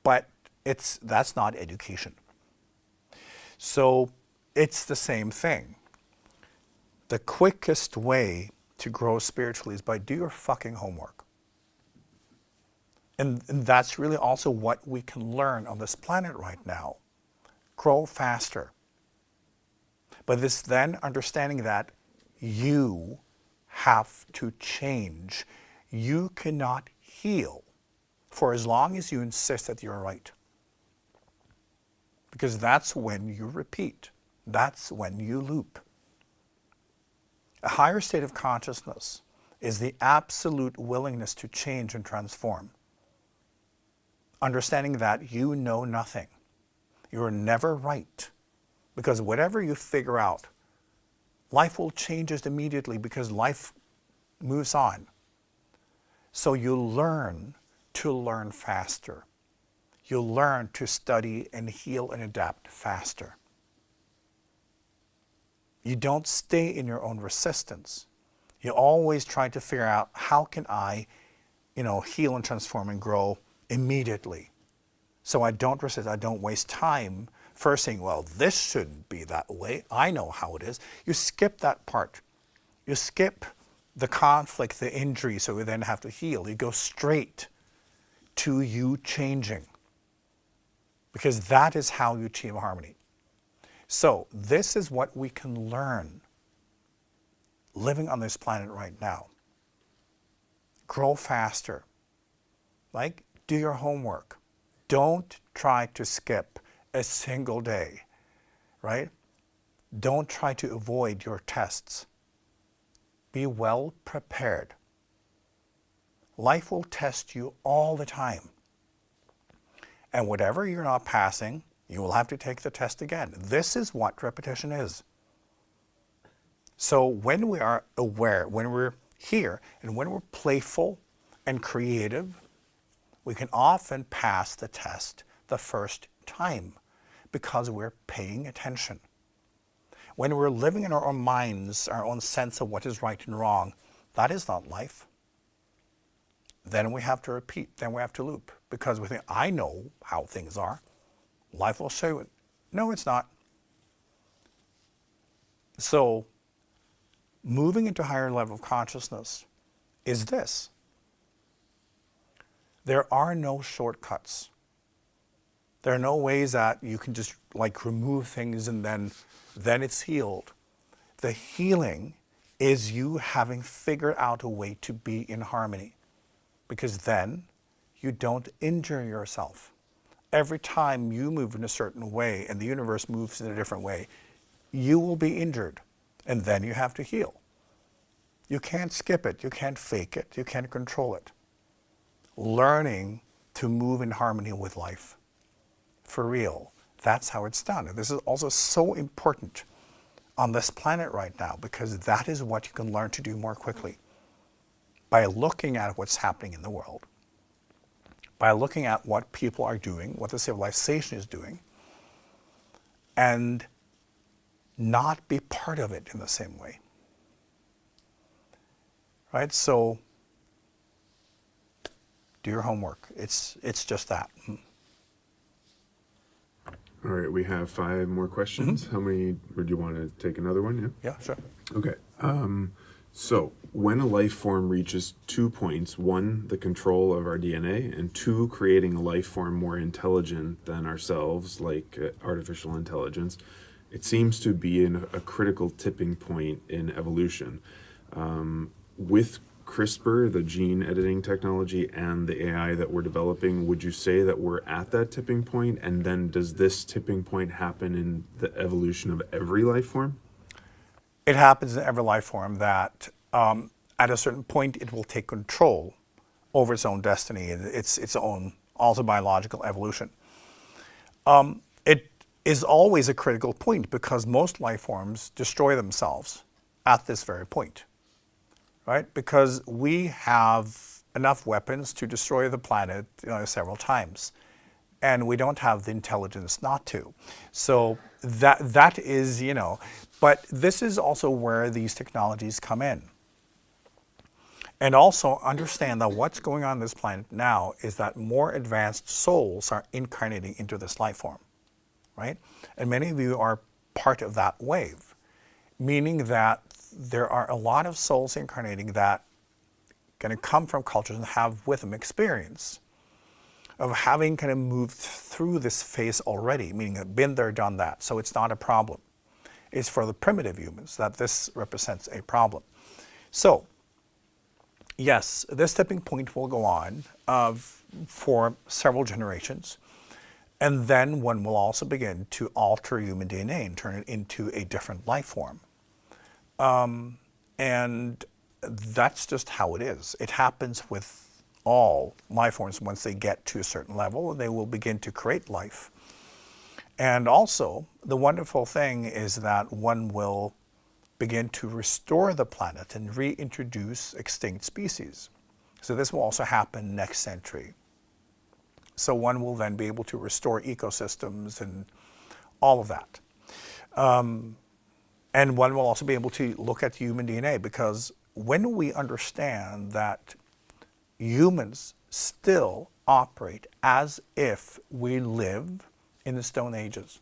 but that's not education. So, it's the same thing. The quickest way to grow spiritually is by do your fucking homework. And that's really also what we can learn on this planet right now. Grow faster. But this then understanding that you have to change. You cannot heal for as long as you insist that you're right. Because that's when you repeat. That's when you loop. A higher state of consciousness is the absolute willingness to change and transform. Understanding that you know nothing. You're never right. Because whatever you figure out, life will change just immediately because life moves on. So you learn to learn faster. You learn to study and heal and adapt faster. You don't stay in your own resistance. You always try to figure out how can I, heal and transform and grow immediately. So I don't resist, I don't waste time first saying, well, this shouldn't be that way. I know how it is. You skip that part. You skip the conflict, the injury, so we then have to heal. You go straight to you changing. Because that is how you achieve harmony. So this is what we can learn living on this planet right now. Grow faster. Like, do your homework. Don't try to skip a single day, right? Don't try to avoid your tests. Be well prepared. Life will test you all the time. And whatever you're not passing, you will have to take the test again. This is what repetition is. So when we are aware, when we're here, and when we're playful and creative, we can often pass the test the first time because we're paying attention. When we're living in our own minds, our own sense of what is right and wrong, that is not life. Then we have to repeat, then we have to loop, because we think, I know how things are. Life will show you. No, it's not. So, moving into a higher level of consciousness is this. There are no shortcuts. There are no ways that you can just remove things and then it's healed. The healing is you having figured out a way to be in harmony, because then you don't injure yourself. Every time you move in a certain way and the universe moves in a different way, you will be injured, and then you have to heal. You can't skip it, you can't fake it, you can't control it. Learning to move in harmony with life, for real, that's how it's done. And this is also so important on this planet right now, because that is what you can learn to do more quickly. By looking at what's happening in the world, by looking at what people are doing, what the civilization is doing, and not be part of it in the same way. Right? So, do your homework. It's just that. All right, we have 5 more questions. How many, or do you want to take another one? Yeah, sure. Okay. So, when a life form reaches 2 points, one, the control of our DNA, and two, creating a life form more intelligent than ourselves, like artificial intelligence, it seems to be in a critical tipping point in evolution. With CRISPR, the gene editing technology, and the AI that we're developing, would you say that we're at that tipping point? And then does this tipping point happen in the evolution of every life form? It happens in every life form that at a certain point it will take control over its own destiny, its own also biological evolution. It is always a critical point because most life forms destroy themselves at this very point, right? Because we have enough weapons to destroy the planet, several times, and we don't have the intelligence not to. So that is, but this is also where these technologies come in. And also understand that what's going on this planet now is that more advanced souls are incarnating into this life form, right? And many of you are part of that wave, meaning that there are a lot of souls incarnating that going to come from cultures and have with them experience of having kind of moved through this phase already, meaning been there, done that. So it's not a problem. It's for the primitive humans that this represents a problem. So yes, this tipping point will go on for several generations. And then one will also begin to alter human DNA and turn it into a different life form. And that's just how it is. It happens with all life forms. Once they get to a certain level, they will begin to create life. And also, the wonderful thing is that one will begin to restore the planet and reintroduce extinct species. So this will also happen next century. So one will then be able to restore ecosystems and all of that. And one will also be able to look at human DNA, because when we understand that humans still operate as if we live in the Stone Ages,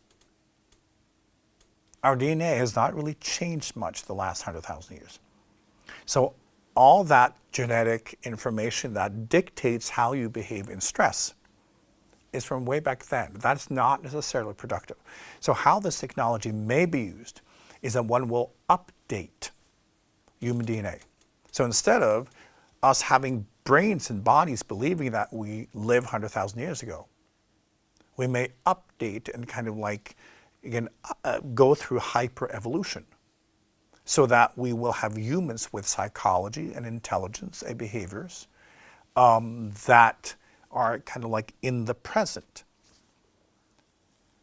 our DNA has not really changed much the last 100,000 years. So all that genetic information that dictates how you behave in stress is from way back then. That's not necessarily productive. So how this technology may be used is that one will update human DNA. So instead of us having brains and bodies believing that we lived 100,000 years ago, we may update and kind of like, again, go through hyper-evolution so that we will have humans with psychology and intelligence and behaviors that are kind of like in the present,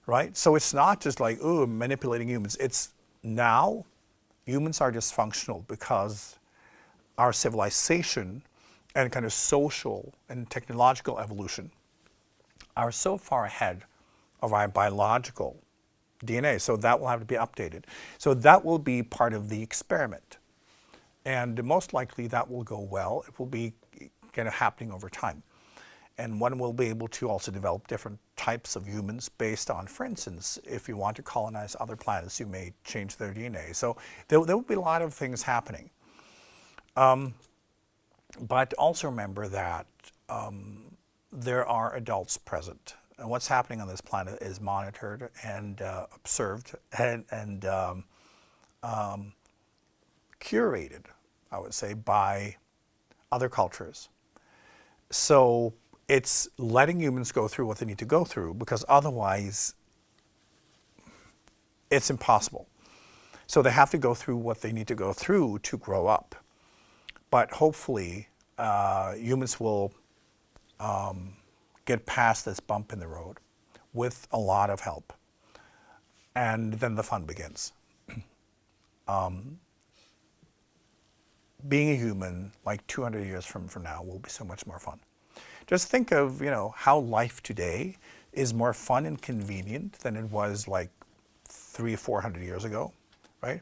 right? So it's not just like, oh, manipulating humans. It's now humans are dysfunctional because our civilization and kind of social and technological evolution are so far ahead of our biological DNA. So that will have to be updated. So that will be part of the experiment. And most likely that will go well. It will be kind of happening over time. And one will be able to also develop different types of humans based on, for instance, if you want to colonize other planets, you may change their DNA. So there will be a lot of things happening. But also remember that there are adults present. And what's happening on this planet is monitored and observed and curated, I would say, by other cultures. So it's letting humans go through what they need to go through, because otherwise it's impossible. So they have to go through what they need to go through to grow up. But hopefully humans will get past this bump in the road with a lot of help. And then the fun begins. Being a human like 200 years from now will be so much more fun. Just think of, how life today is more fun and convenient than it was like 300 or 400 years ago, right?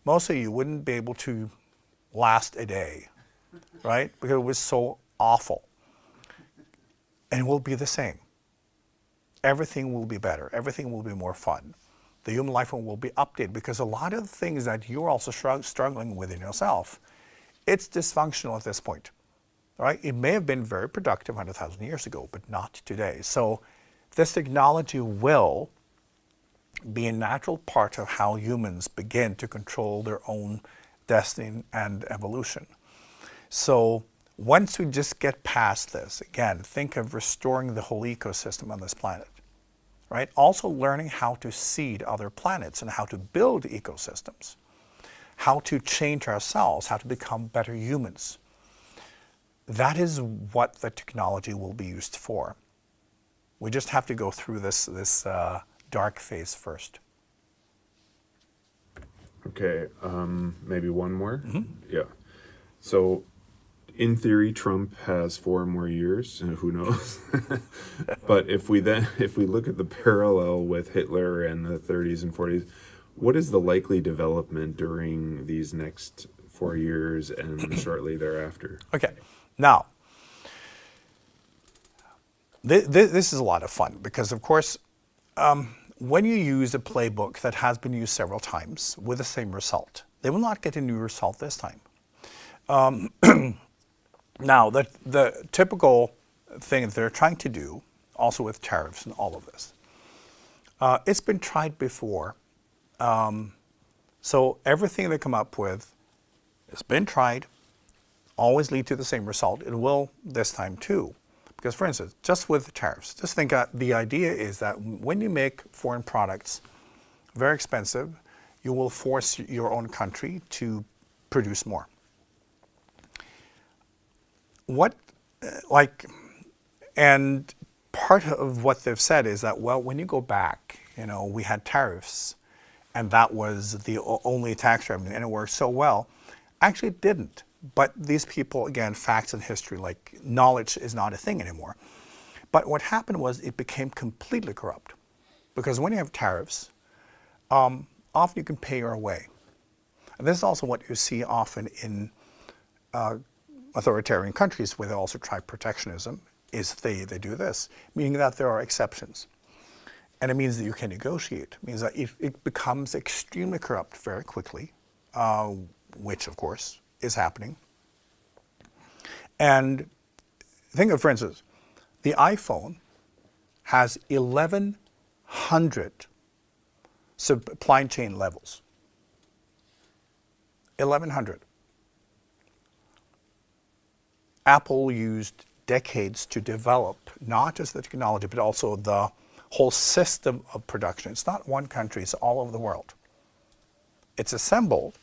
Most of you wouldn't be able to last a day, right? Because it was so awful. And it will be the same. Everything will be better. Everything will be more fun. The human life form will be updated, because a lot of the things that you're also struggling with in yourself it's dysfunctional at this point. Right? It may have been very productive 100,000 years ago, but not today. So this technology will be a natural part of how humans begin to control their own destiny and evolution. So once we just get past this, again, think of restoring the whole ecosystem on this planet, right? Also learning how to seed other planets and how to build ecosystems, how to change ourselves, how to become better humans. That is what the technology will be used for. We just have to go through this dark phase first. Okay, maybe one more? Yeah. So, in theory, Trump has 4 more years, who knows? But if we look at the parallel with Hitler and the 30s and 40s, what is the likely development during these next 4 years and shortly thereafter? Okay, now, this is a lot of fun because, of course, when you use a playbook that has been used several times with the same result, they will not get a new result this time. Now, the typical thing that they're trying to do, also with tariffs and all of this, it's been tried before. So everything they come up with has been tried, always lead to the same result. It will this time too. Because for instance, just with tariffs, just think the idea is that when you make foreign products very expensive, you will force your own country to produce more. And part of what they've said is that, well, when you go back, we had tariffs and that was the only tax revenue and it worked so well. Actually, it didn't. But these people, again, facts and history, like knowledge is not a thing anymore. But what happened was it became completely corrupt. Because when you have tariffs, often you can pay your way. And this is also what you see often in authoritarian countries where they also try protectionism, is they do this, meaning that there are exceptions. And it means that you can negotiate. It means that it becomes extremely corrupt very quickly, which, of course, is happening. And think of, for instance, the iPhone has 1,100 supply chain levels. 1,100. Apple used decades to develop not just the technology, but also the whole system of production. It's not one country, it's all over the world. It's assembled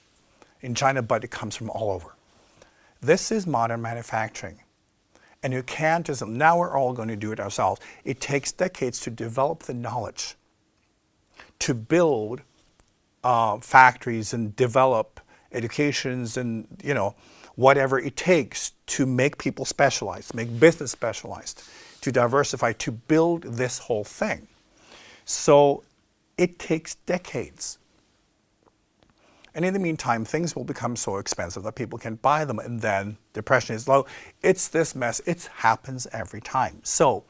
in China, but it comes from all over. This is modern manufacturing. And you can't just, now we're all going to do it ourselves. It takes decades to develop the knowledge, to build factories and develop educations and, whatever it takes to make people specialized, make business specialized, to diversify, to build this whole thing. So it takes decades. And in the meantime, things will become so expensive that people can't buy them, and then depression is low. It's this mess. It happens every time. So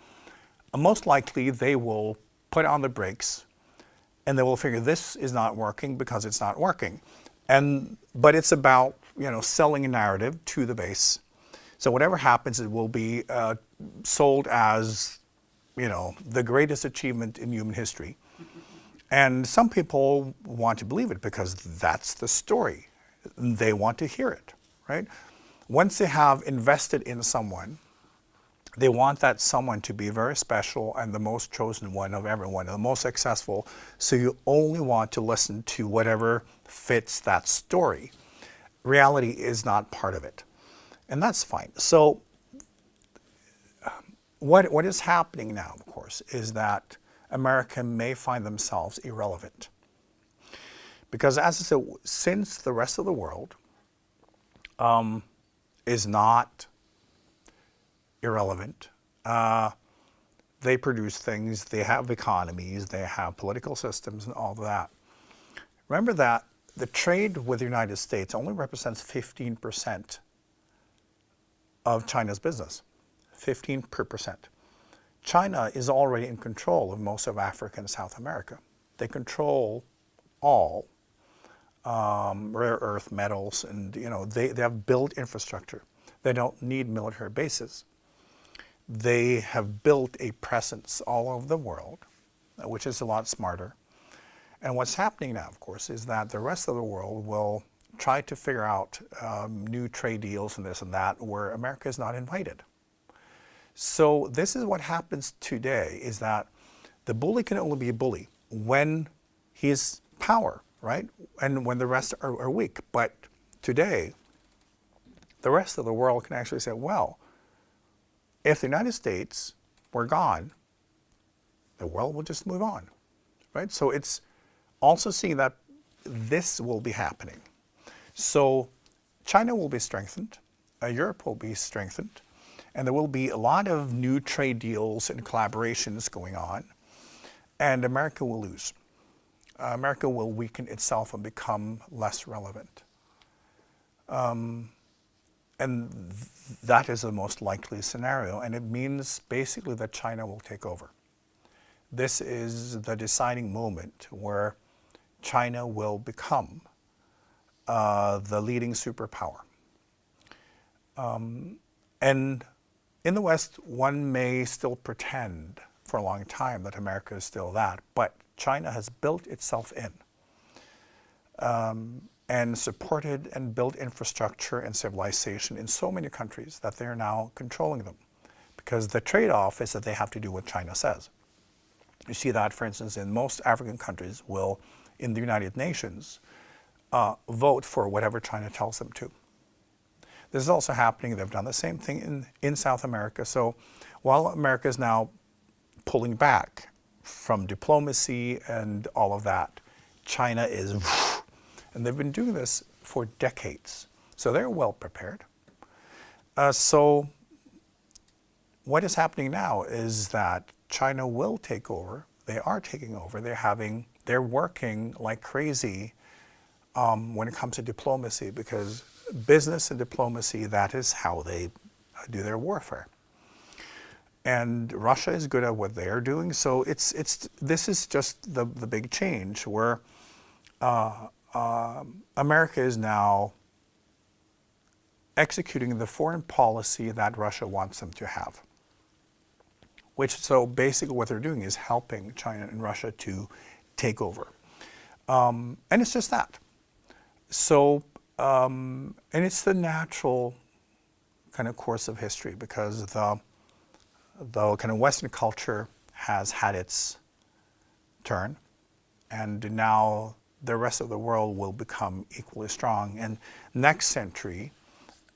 most likely they will put on the brakes, and they will figure this is not working because it's not working. But it's about selling a narrative to the base. So whatever happens, it will be sold as the greatest achievement in human history. And some people want to believe it because that's the story. They want to hear it, right? Once they have invested in someone, they want that someone to be very special and the most chosen one of everyone, and the most successful. So you only want to listen to whatever fits that story. Reality is not part of it. And that's fine. So what is happening now, of course, is that America may find themselves irrelevant. Because as I said, since the rest of the world is not irrelevant, they produce things, they have economies, they have political systems and all of that. Remember that the trade with the United States only represents 15% of China's business, 15%. China is already in control of most of Africa and South America. They control all rare earth metals, and they have built infrastructure. They don't need military bases. They have built a presence all over the world, which is a lot smarter. And what's happening now, of course, is that the rest of the world will try to figure out new trade deals and this and that where America is not invited. So this is what happens today, is that the bully can only be a bully when he's power, right? And when the rest are weak. But today, the rest of the world can actually say, well, if the United States were gone, the world will just move on, right? So it's also seeing that this will be happening. So China will be strengthened, Europe will be strengthened, and there will be a lot of new trade deals and collaborations going on, and America will lose. America will weaken itself and become less relevant. And that is the most likely scenario, and it means basically that China will take over. This is the deciding moment where China will become the leading superpower. And in the West, one may still pretend for a long time that America is still that, but China has built itself in and supported and built infrastructure and civilization in so many countries that they are now controlling them. Because the trade-off is that they have to do what China says. You see that, for instance, in most African countries will, in the United Nations, vote for whatever China tells them to. This is also happening. They've done the same thing in South America. So while America is now pulling back from diplomacy and all of that, China is, and they've been doing this for decades. So they're well prepared. So what is happening now is that China will take over. They are taking over. They're working like crazy when it comes to diplomacy, because business and diplomacy, that is how they do their warfare. And Russia is good at what they're doing. So this is just the big change where America is now executing the foreign policy that Russia wants them to have. So basically what they're doing is helping China and Russia to take over. And it's just that. So, and it's the natural kind of course of history, because the kind of Western culture has had its turn, and now the rest of the world will become equally strong. And next century,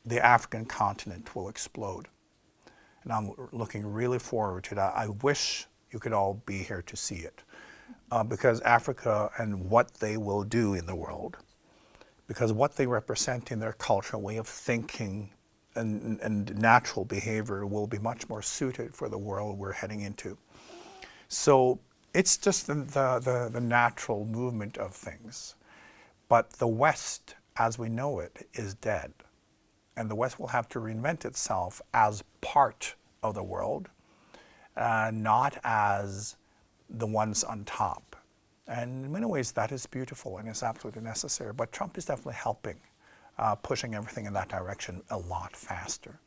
the African continent will explode. And I'm looking really forward to that. I wish you could all be here to see it, because Africa and what they will do in the world, because what they represent in their cultural way of thinking and natural behavior will be much more suited for the world we're heading into. So it's just the natural movement of things. But the West, as we know it, is dead. And the West will have to reinvent itself as part of the world, not as the ones on top. And in many ways, that is beautiful and is absolutely necessary. But Trump is definitely helping, pushing everything in that direction a lot faster.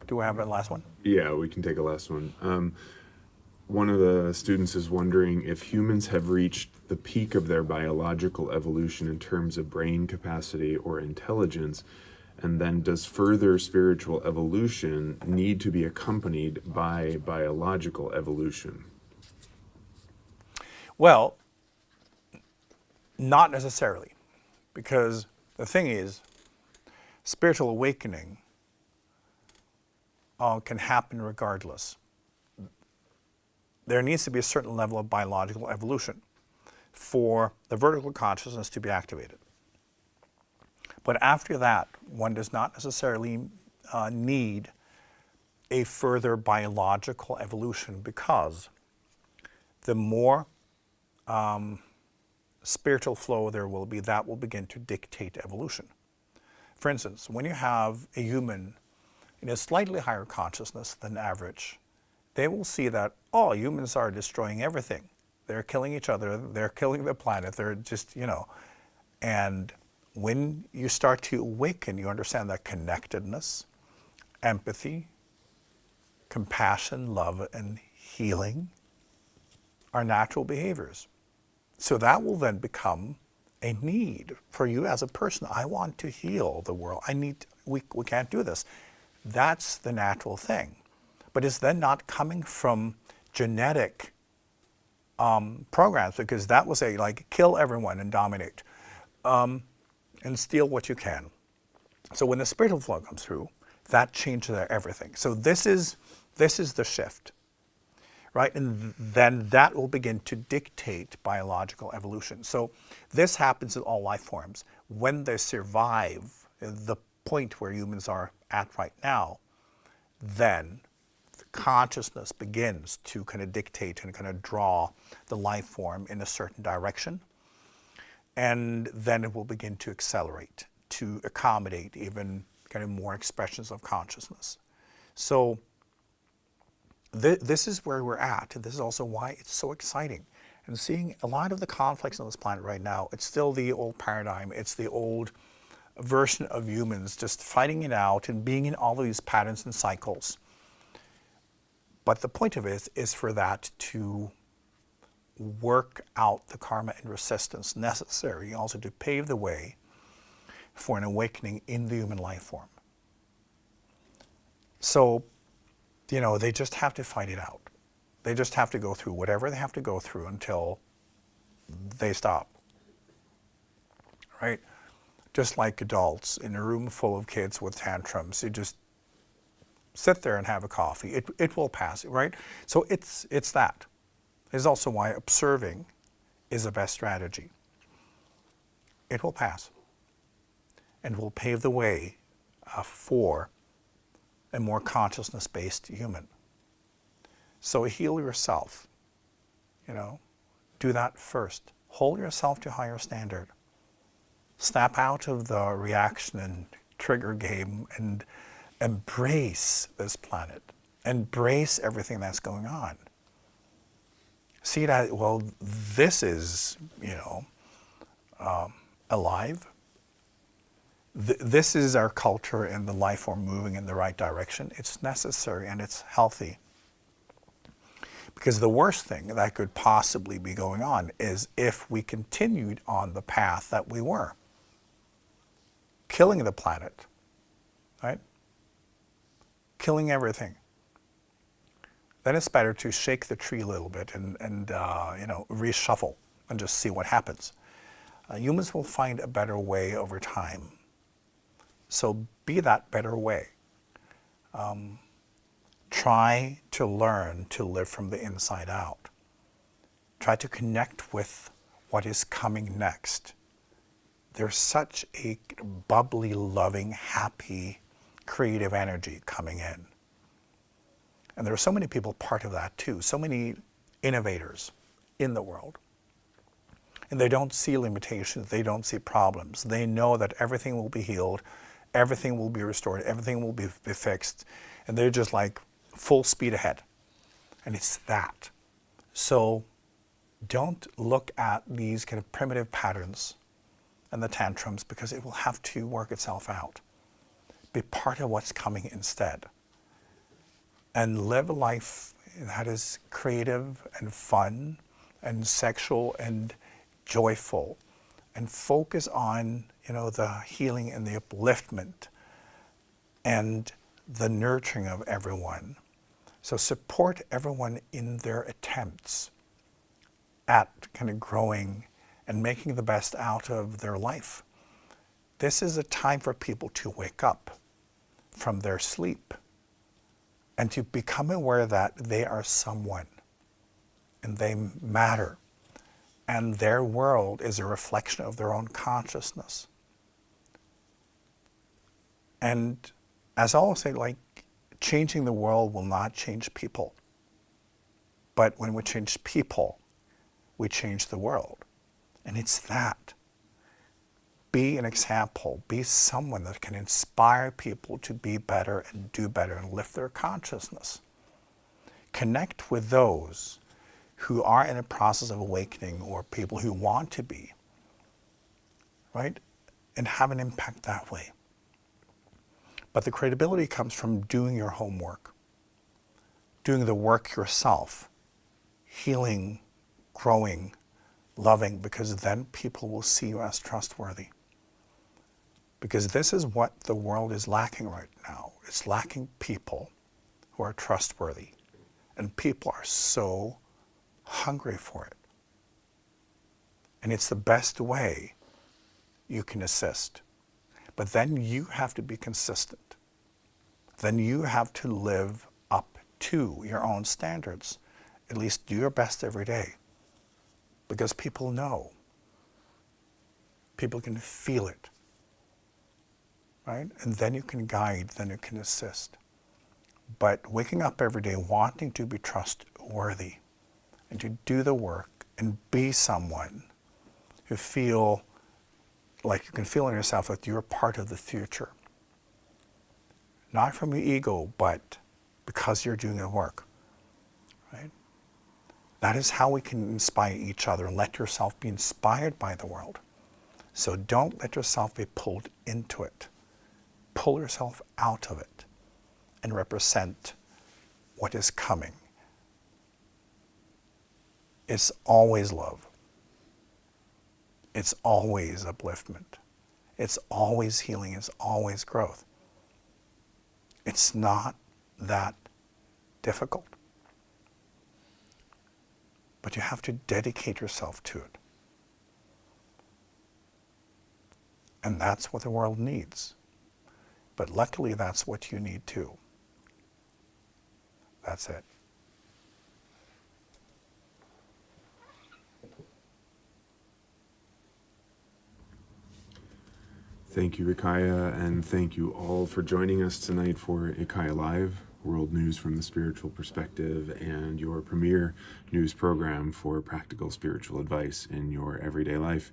Do we have a last one? Yeah, we can take a last one. One of the students is wondering if humans have reached the peak of their biological evolution in terms of brain capacity or intelligence, and then does further spiritual evolution need to be accompanied by biological evolution? Well, not necessarily, because the thing is, spiritual awakening can happen regardless. There needs to be a certain level of biological evolution for the vertical consciousness to be activated. But after that, one does not necessarily need a further biological evolution, because the more spiritual flow there will be, that will begin to dictate evolution. For instance, when you have a human in a slightly higher consciousness than average, they will see that, oh, humans are destroying everything. They're killing each other. They're killing the planet. They're just, and when you start to awaken, you understand that connectedness, empathy, compassion, love, and healing are natural behaviors. So that will then become a need for you as a person. I want to heal the world. We can't do this. That's the natural thing. But it's then not coming from genetic programs, because that will say, like, kill everyone and dominate, and steal what you can. So when the spiritual flow comes through, that changes everything. So this is the shift, right? And then that will begin to dictate biological evolution. So this happens in all life forms. When they survive the point where humans are at right now, then consciousness begins to kind of dictate and kind of draw the life form in a certain direction. And then it will begin to accelerate, to accommodate even kind of more expressions of consciousness. So this is where we're at, and this is also why it's so exciting. And seeing a lot of the conflicts on this planet right now, it's still the old paradigm. It's the old version of humans just fighting it out and being in all of these patterns and cycles. But the point of it is for that to work out the karma and resistance necessary also to pave the way for an awakening in the human life form. So, they just have to fight it out. They just have to go through whatever they have to go through until they stop, right? Just like adults in a room full of kids with tantrums, you just sit there and have a coffee. It will pass, right? So it's that. It's also why observing is the best strategy. It will pass and will pave the way for a more consciousness-based human. So heal yourself, do that first. Hold yourself to a higher standard. Snap out of the reaction and trigger game and embrace this planet. Embrace everything that's going on. See that, well, this is, alive. This is our culture and the life form moving in the right direction. It's necessary and it's healthy. Because the worst thing that could possibly be going on is if we continued on the path that we were, killing the planet, right? Killing everything. Then it's better to shake the tree a little bit and reshuffle and just see what happens. Humans will find a better way over time. So be that better way. Try to learn to live from the inside out. Try to connect with what is coming next. There's such a bubbly, loving, happy, creative energy coming in. And there are so many people part of that too, so many innovators in the world. And they don't see limitations, they don't see problems. They know that everything will be healed, everything will be restored, everything will be fixed. And they're just like full speed ahead. And it's that. So don't look at these kind of primitive patterns and the tantrums, because it will have to work itself out. Be part of what's coming instead. And live a life that is creative and fun and sexual and joyful, and focus on, the healing and the upliftment and the nurturing of everyone. So support everyone in their attempts at kind of growing and making the best out of their life. This is a time for people to wake up from their sleep and to become aware that they are someone and they matter. And their world is a reflection of their own consciousness. And as I always say, changing the world will not change people. But when we change people, we change the world. And it's that. Be an example. Be someone that can inspire people to be better and do better and lift their consciousness. Connect with those who are in a process of awakening or people who want to be, right? And have an impact that way. But the credibility comes from doing your homework, doing the work yourself, healing, growing, loving, because then people will see you as trustworthy. Because this is what the world is lacking right now. It's lacking people who are trustworthy. And people are so hungry for it. And it's the best way you can assist. But then you have to be consistent. Then you have to live up to your own standards. At least do your best every day. Because people know. People can feel it. Right? And then you can guide, then you can assist. But waking up every day wanting to be trustworthy and to do the work and be someone who feel like you can feel in yourself that you're part of the future. Not from your ego, but because you're doing the work. Right? That is how we can inspire each other. Let yourself be inspired by the world. So don't let yourself be pulled into it. Pull yourself out of it and represent what is coming. It's always love. It's always upliftment. It's always healing. It's always growth. It's not that difficult. But you have to dedicate yourself to it. And that's what the world needs. But luckily, that's what you need too. That's it. Thank you, IKYA, and thank you all for joining us tonight for IKYA Live, world news from the spiritual perspective, and your premier news program for practical spiritual advice in your everyday life.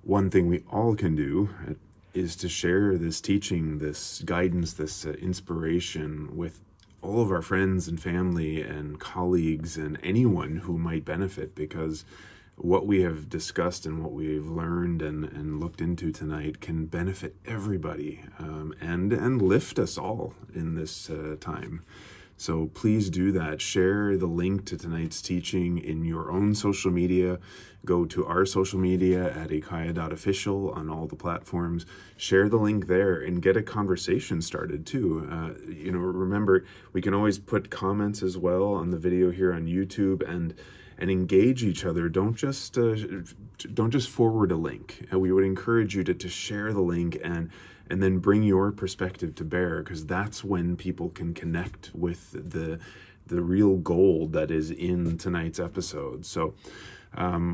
One thing we all can do is to share this teaching, this guidance, this inspiration with all of our friends and family and colleagues and anyone who might benefit, because what we have discussed and what we've learned and looked into tonight can benefit everybody and lift us all in this time. So please do that. Share the link to tonight's teaching in your own social media. Go to our social media at ikya.official on all the platforms. Share the link there and get a conversation started too. Remember, we can always put comments as well on the video here on YouTube and engage each other. Don't just forward a link. We would encourage you to share the link and then bring your perspective to bear, because that's when people can connect with the real gold that is in tonight's episode. So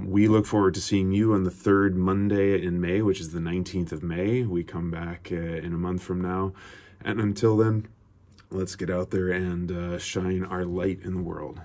we look forward to seeing you on the third Monday in May, which is the 19th of May. We come back in a month from now. And until then, let's get out there and shine our light in the world.